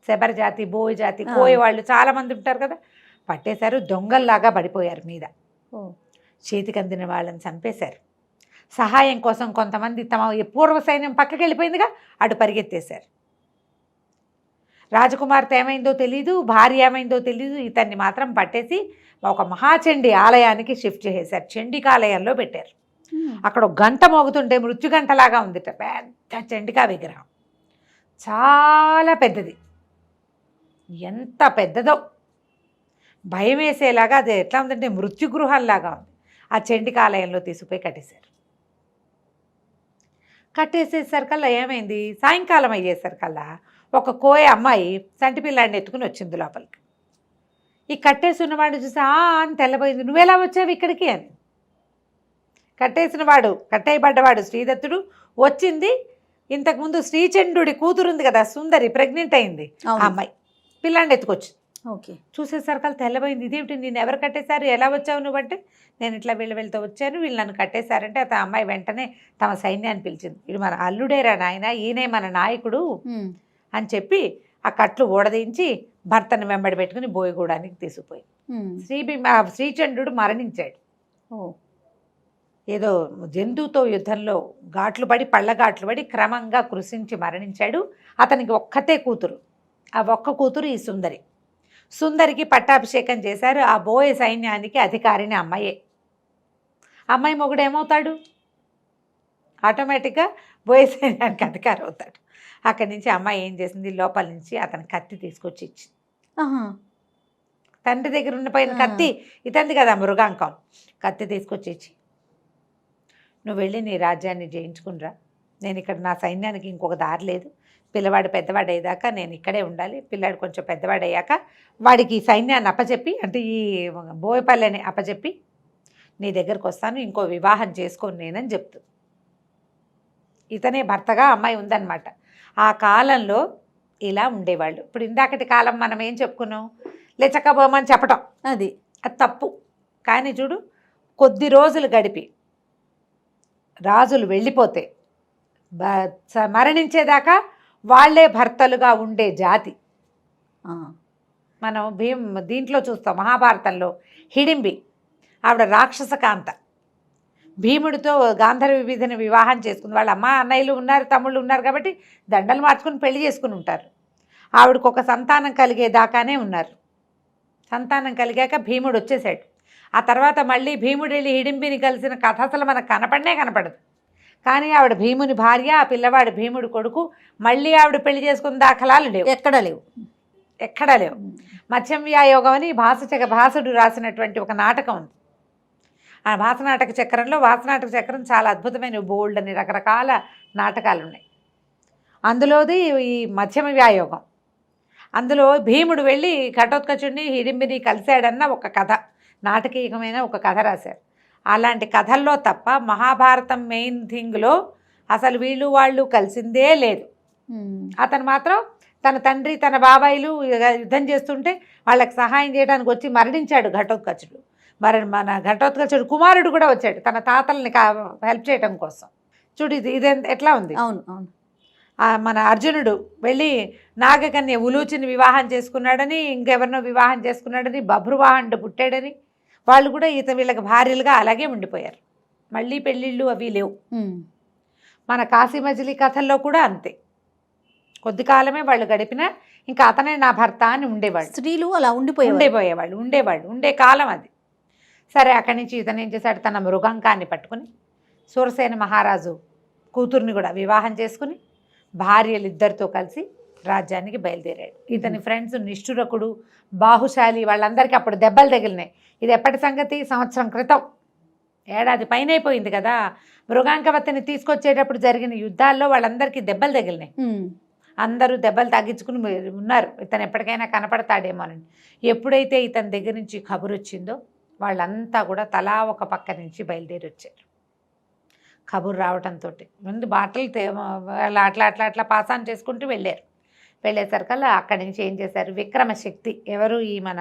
శబర జాతి, బోయ జాతి, కోయేవాళ్ళు చాలామంది ఉంటారు కదా, పట్టేశారు. దొంగల్లాగా పడిపోయారు మీద, చేతికి అందిన వాళ్ళని చంపేశారు. సహాయం కోసం కొంతమంది తమ పూర్వ సైన్యం పక్కకి వెళ్ళిపోయిందిగా, అటు పరిగెత్తేశారు. రాజకుమార్తె ఏమైందో తెలీదు, భార్య ఏమైందో తెలీదు, ఇతన్ని మాత్రం పట్టేసి ఒక మహాచండి ఆలయానికి షిఫ్ట్ చేసేశారు. చండికాలయంలో పెట్టారు. అక్కడ ఒక గంట మోగుతుంటే మృత్యుగంటలాగా ఉందిట, పెద్ద చండికా విగ్రహం, చాలా పెద్దది. ఎంత పెద్దదో భయం వేసేలాగా, అది ఎట్లా ఉందంటే మృత్యుగృహంలాగా ఉంది. ఆ చండికాలయంలో తీసుకుపోయి కట్టేసేసరికల్లా ఏమైంది, సాయంకాలం అయ్యేసరికల్లా ఒక కోయ అమ్మాయి సంటి పిల్లాడిని ఎత్తుకుని వచ్చింది లోపలికి. ఈ కట్టేసి ఉన్నవాడు చూసి అని తెల్లబోయింది, నువ్వెలా వచ్చావు ఇక్కడికి అని. కట్టేయబడ్డవాడు శ్రీదత్తుడు వచ్చింది. ఇంతకుముందు శ్రీచంద్రుడి కూతురుంది కదా సుందరి, ప్రెగ్నెంట్ అయింది ఆ అమ్మాయి, పిల్లాడిని ఎత్తుకొచ్చింది. ఓకే, చూసేసరికల్లా తెల్లబోయింది, ఇదేమిటి నేను ఎవరు కట్టేశారు, ఎలా వచ్చావు నువ్వంటే, నేను ఇట్లా వెళ్తూ వచ్చాను, వీళ్ళు నన్ను కట్టేశారంటే ఆ అమ్మాయి వెంటనే తమ సైన్యాన్ని పిలిచింది. ఇది మన అల్లుడేరా నాయన, ఈయనే మన నాయకుడు అని చెప్పి ఆ కట్లు ఊడదించి భర్తను వెంబడి పెట్టుకుని బోయగూడానికి తీసుకుపోయి శ్రీచంద్రుడు మరణించాడు. ఏదో జంతువుతో యుద్ధంలో పళ్ళఘాట్లు పడి క్రమంగా కృషించి మరణించాడు. అతనికి ఒక్కతే కూతురు, ఆ ఒక్క కూతురు ఈ సుందరికి పట్టాభిషేకం చేశారు. ఆ బోయ సైన్యానికి అధికారిని అమ్మాయే. అమ్మాయి మొగుడు ఏమవుతాడు, ఆటోమేటిక్గా బోయ సైన్యానికి అధికారి అవుతాడు. అక్కడి నుంచి అమ్మాయి ఏం చేసింది, లోపల నుంచి అతని కత్తి తీసుకొచ్చి ఇచ్చింది. తండ్రి దగ్గర ఉండిపోయిన కత్తి ఇతంది కదా, మృగాంకం, కత్తి తీసుకొచ్చి ఇచ్చి, నువ్వు వెళ్ళి నీ రాజ్యాన్ని జయించుకునిరా, నేను ఇక్కడ నా సైన్యానికి ఇంకొక దారి లేదు, పిల్లవాడు పెద్దవాడు అయ్యేదాకా నేను ఇక్కడే ఉండాలి, పిల్లాడు కొంచెం పెద్దవాడు అయ్యాక వాడికి ఈ సైన్యాన్ని అప్పచెప్పి, అంటే ఈ బోయపల్లెని అప్పచెప్పి నీ దగ్గరకు వస్తాను, ఇంకో వివాహం చేసుకోను నేనని చెప్తుంది. ఇతనే భర్తగా అమ్మాయి ఉందన్నమాట. ఆ కాలంలో ఇలా ఉండేవాళ్ళు. ఇప్పుడు ఇందాకటి కాలం మనం ఏం చెప్పుకున్నాం, లేచకపోమని చెప్పటం, అది తప్పు. కానీ చూడు, కొద్ది రోజులు గడిపి రాజులు వెళ్ళిపోతే మరణించేదాకా వాళ్లే భర్తలుగా ఉండే జాతి. మనం దీంట్లో చూస్తాం, మహాభారతంలో హిడింబి, ఆవిడ రాక్షస కాంత, భీముడితో గాంధర్వ విధిని వివాహం చేసుకుంది. వాళ్ళ అమ్మ అన్నయ్యలు ఉన్నారు, తమ్ముళ్ళు ఉన్నారు కాబట్టి దండలు మార్చుకుని పెళ్లి చేసుకుని ఉంటారు. ఆవిడకు ఒక సంతానం కలిగేదాకానే ఉన్నారు. సంతానం కలిగాక భీముడు వచ్చేసాడు. ఆ తర్వాత మళ్ళీ భీముడు వెళ్ళి హిడింబిని కలిసిన కథ అసలు మనకు కనపడదు. కానీ ఆవిడ భీముని భార్య, ఆ పిల్లవాడు భీముడు కొడుకు. మళ్ళీ ఆవిడ పెళ్లి చేసుకున్న దాఖలాలు లేవు, ఎక్కడా లేవు. మత్స్యవ్యాయోగం అని భాసుడు రాసినటువంటి ఒక నాటకం ఉంది. ఆ భాసనాటక చక్రంలో, భాసనాటక చక్రం చాలా అద్భుతమైన బోల్డ్ అని రకరకాల నాటకాలు ఉన్నాయి. అందులోది ఈ మధ్యమ వ్యాయోగం. అందులో భీముడు వెళ్ళి ఘటోత్కచుడిని హిడింబిని కలిశాడన్న ఒక కథ, నాటకీయమైన ఒక కథ రాశారు. అలాంటి కథల్లో తప్ప మహాభారతం మెయిన్ థింగ్లో అసలు వీళ్ళు వాళ్ళు కలిసిందే లేదు. అతను మాత్రం తన తండ్రి తన బాబాయిలు యుద్ధం చేస్తుంటే వాళ్ళకి సహాయం చేయడానికి వచ్చి మరణించాడు ఘటోత్కచుడు. మరి మన ఘటోత్కచుడు కుమారుడు కూడా వచ్చాడు తన తాతల్ని హెల్ప్ చేయడం కోసం. చూడు ఇది ఎట్లా ఉంది. అవును అవును. మన అర్జునుడు వెళ్ళి నాగకన్య ఉలూచిని వివాహం చేసుకున్నాడని, ఇంకెవరినో వివాహం చేసుకున్నాడని, బభ్రువాహనుడు పుట్టాడని, వాళ్ళు కూడా వీళ్ళకి భార్యలుగా అలాగే ఉండిపోయారు. మళ్ళీ పెళ్ళిళ్ళు అవి లేవు. మన కాశీ మజిలీ కథల్లో కూడా అంతే. కొద్ది కాలమే వాళ్ళు గడిపినా ఇంకా అతనే నా భర్త అని ఉండేవాళ్ళు. స్త్రీలు అలా ఉండేవాళ్ళు ఉండే కాలం అది. సరే, అక్కడి నుంచి ఇతను ఏం చేశాడు, తన మృగంకాన్ని పట్టుకుని సూరసేన మహారాజు కూతుర్ని కూడా వివాహం చేసుకుని భార్యలిద్దరితో కలిసి రాజ్యానికి బయలుదేరాడు. ఇతని ఫ్రెండ్స్ నిష్ఠురకుడు, బాహుశాలి వాళ్ళందరికీ అప్పుడు దెబ్బలు తగిలినాయి. ఇది ఎప్పటి సంగతి? సంవత్సరం క్రితం, ఏడాది పైన అయిపోయింది కదా. మృగాంకవతిని తీసుకొచ్చేటప్పుడు జరిగిన యుద్ధాల్లో వాళ్ళందరికీ దెబ్బలు తగిలినాయి. అందరూ దెబ్బలు తగ్గించుకుని ఉన్నారు, ఇతను ఎప్పటికైనా కనపడతాడేమోనని. ఎప్పుడైతే ఇతని దగ్గర నుంచి కబురు వచ్చిందో వాళ్ళంతా కూడా తలా ఒక పక్క నుంచి బయలుదేరి వచ్చారు. కబురు రావడంతో ముందు బాటలు అట్లా పాసాన్ చేసుకుంటూ వెళ్ళారు. వెళ్ళేసరికల్లా అక్కడి నుంచి ఏం చేశారు, విక్రమశక్తి ఎవరు, ఈ మన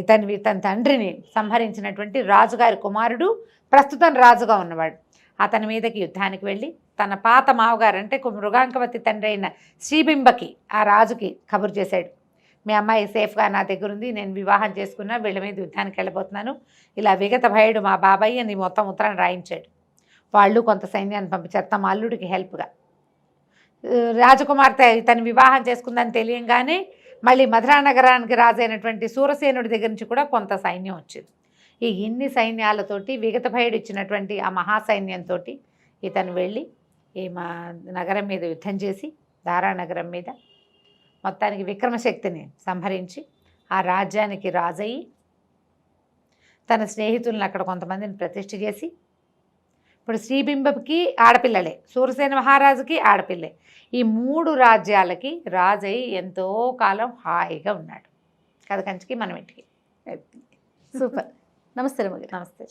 ఇతని తండ్రిని సంహరించినటువంటి రాజుగారి కుమారుడు, ప్రస్తుతం రాజుగా ఉన్నవాడు, అతని మీదకి యుద్ధానికి వెళ్ళి తన పాత మావగారు అంటే మృగాంకవతి తండ్రి అయిన శ్రీబింబకి, ఆ రాజుకి కబురు చేశాడు. మీ అమ్మాయి సేఫ్గా నా దగ్గర ఉంది, నేను వివాహం చేసుకున్నా, వీళ్ళ మీద యుద్ధానికి వెళ్ళబోతున్నాను, ఇలా విగత భయుడు మా బాబాయ్ అని మొత్తం ఉత్తరాన్ని రాయించాడు. వాళ్ళు కొంత సైన్యాన్ని పంపించారు తమ అల్లుడికి హెల్ప్గా. రాజకుమార్తె ఇతను వివాహం చేసుకుందని తెలియంగానే మళ్ళీ మధురా నగరానికి రాజైనటువంటి సూరసేనుడి దగ్గర నుంచి కూడా కొంత సైన్యం వచ్చింది. ఈ ఇన్ని సైన్యాలతోటి విగత భయుడు ఇచ్చినటువంటి ఆ మహాసైన్యంతో ఇతను వెళ్ళి ఈ నగరం మీద యుద్ధం చేసి, దారానగరం మీద మొత్తానికి విక్రమశక్తిని సంహరించి ఆ రాజ్యానికి రాజయ్యి తన స్నేహితులను అక్కడ కొంతమందిని ప్రతిష్ఠ చేసి, ఇప్పుడు శ్రీబింబకి ఆడపిల్లలే, సూరసేన మహారాజుకి ఆడపిల్లే, ఈ 3 రాజ్యాలకి రాజయ్యి ఎంతో కాలం హాయిగా ఉన్నాడు. కథ కంచికి మనం ఇంటికి. సూపర్. నమస్తే రమగారు. నమస్తే.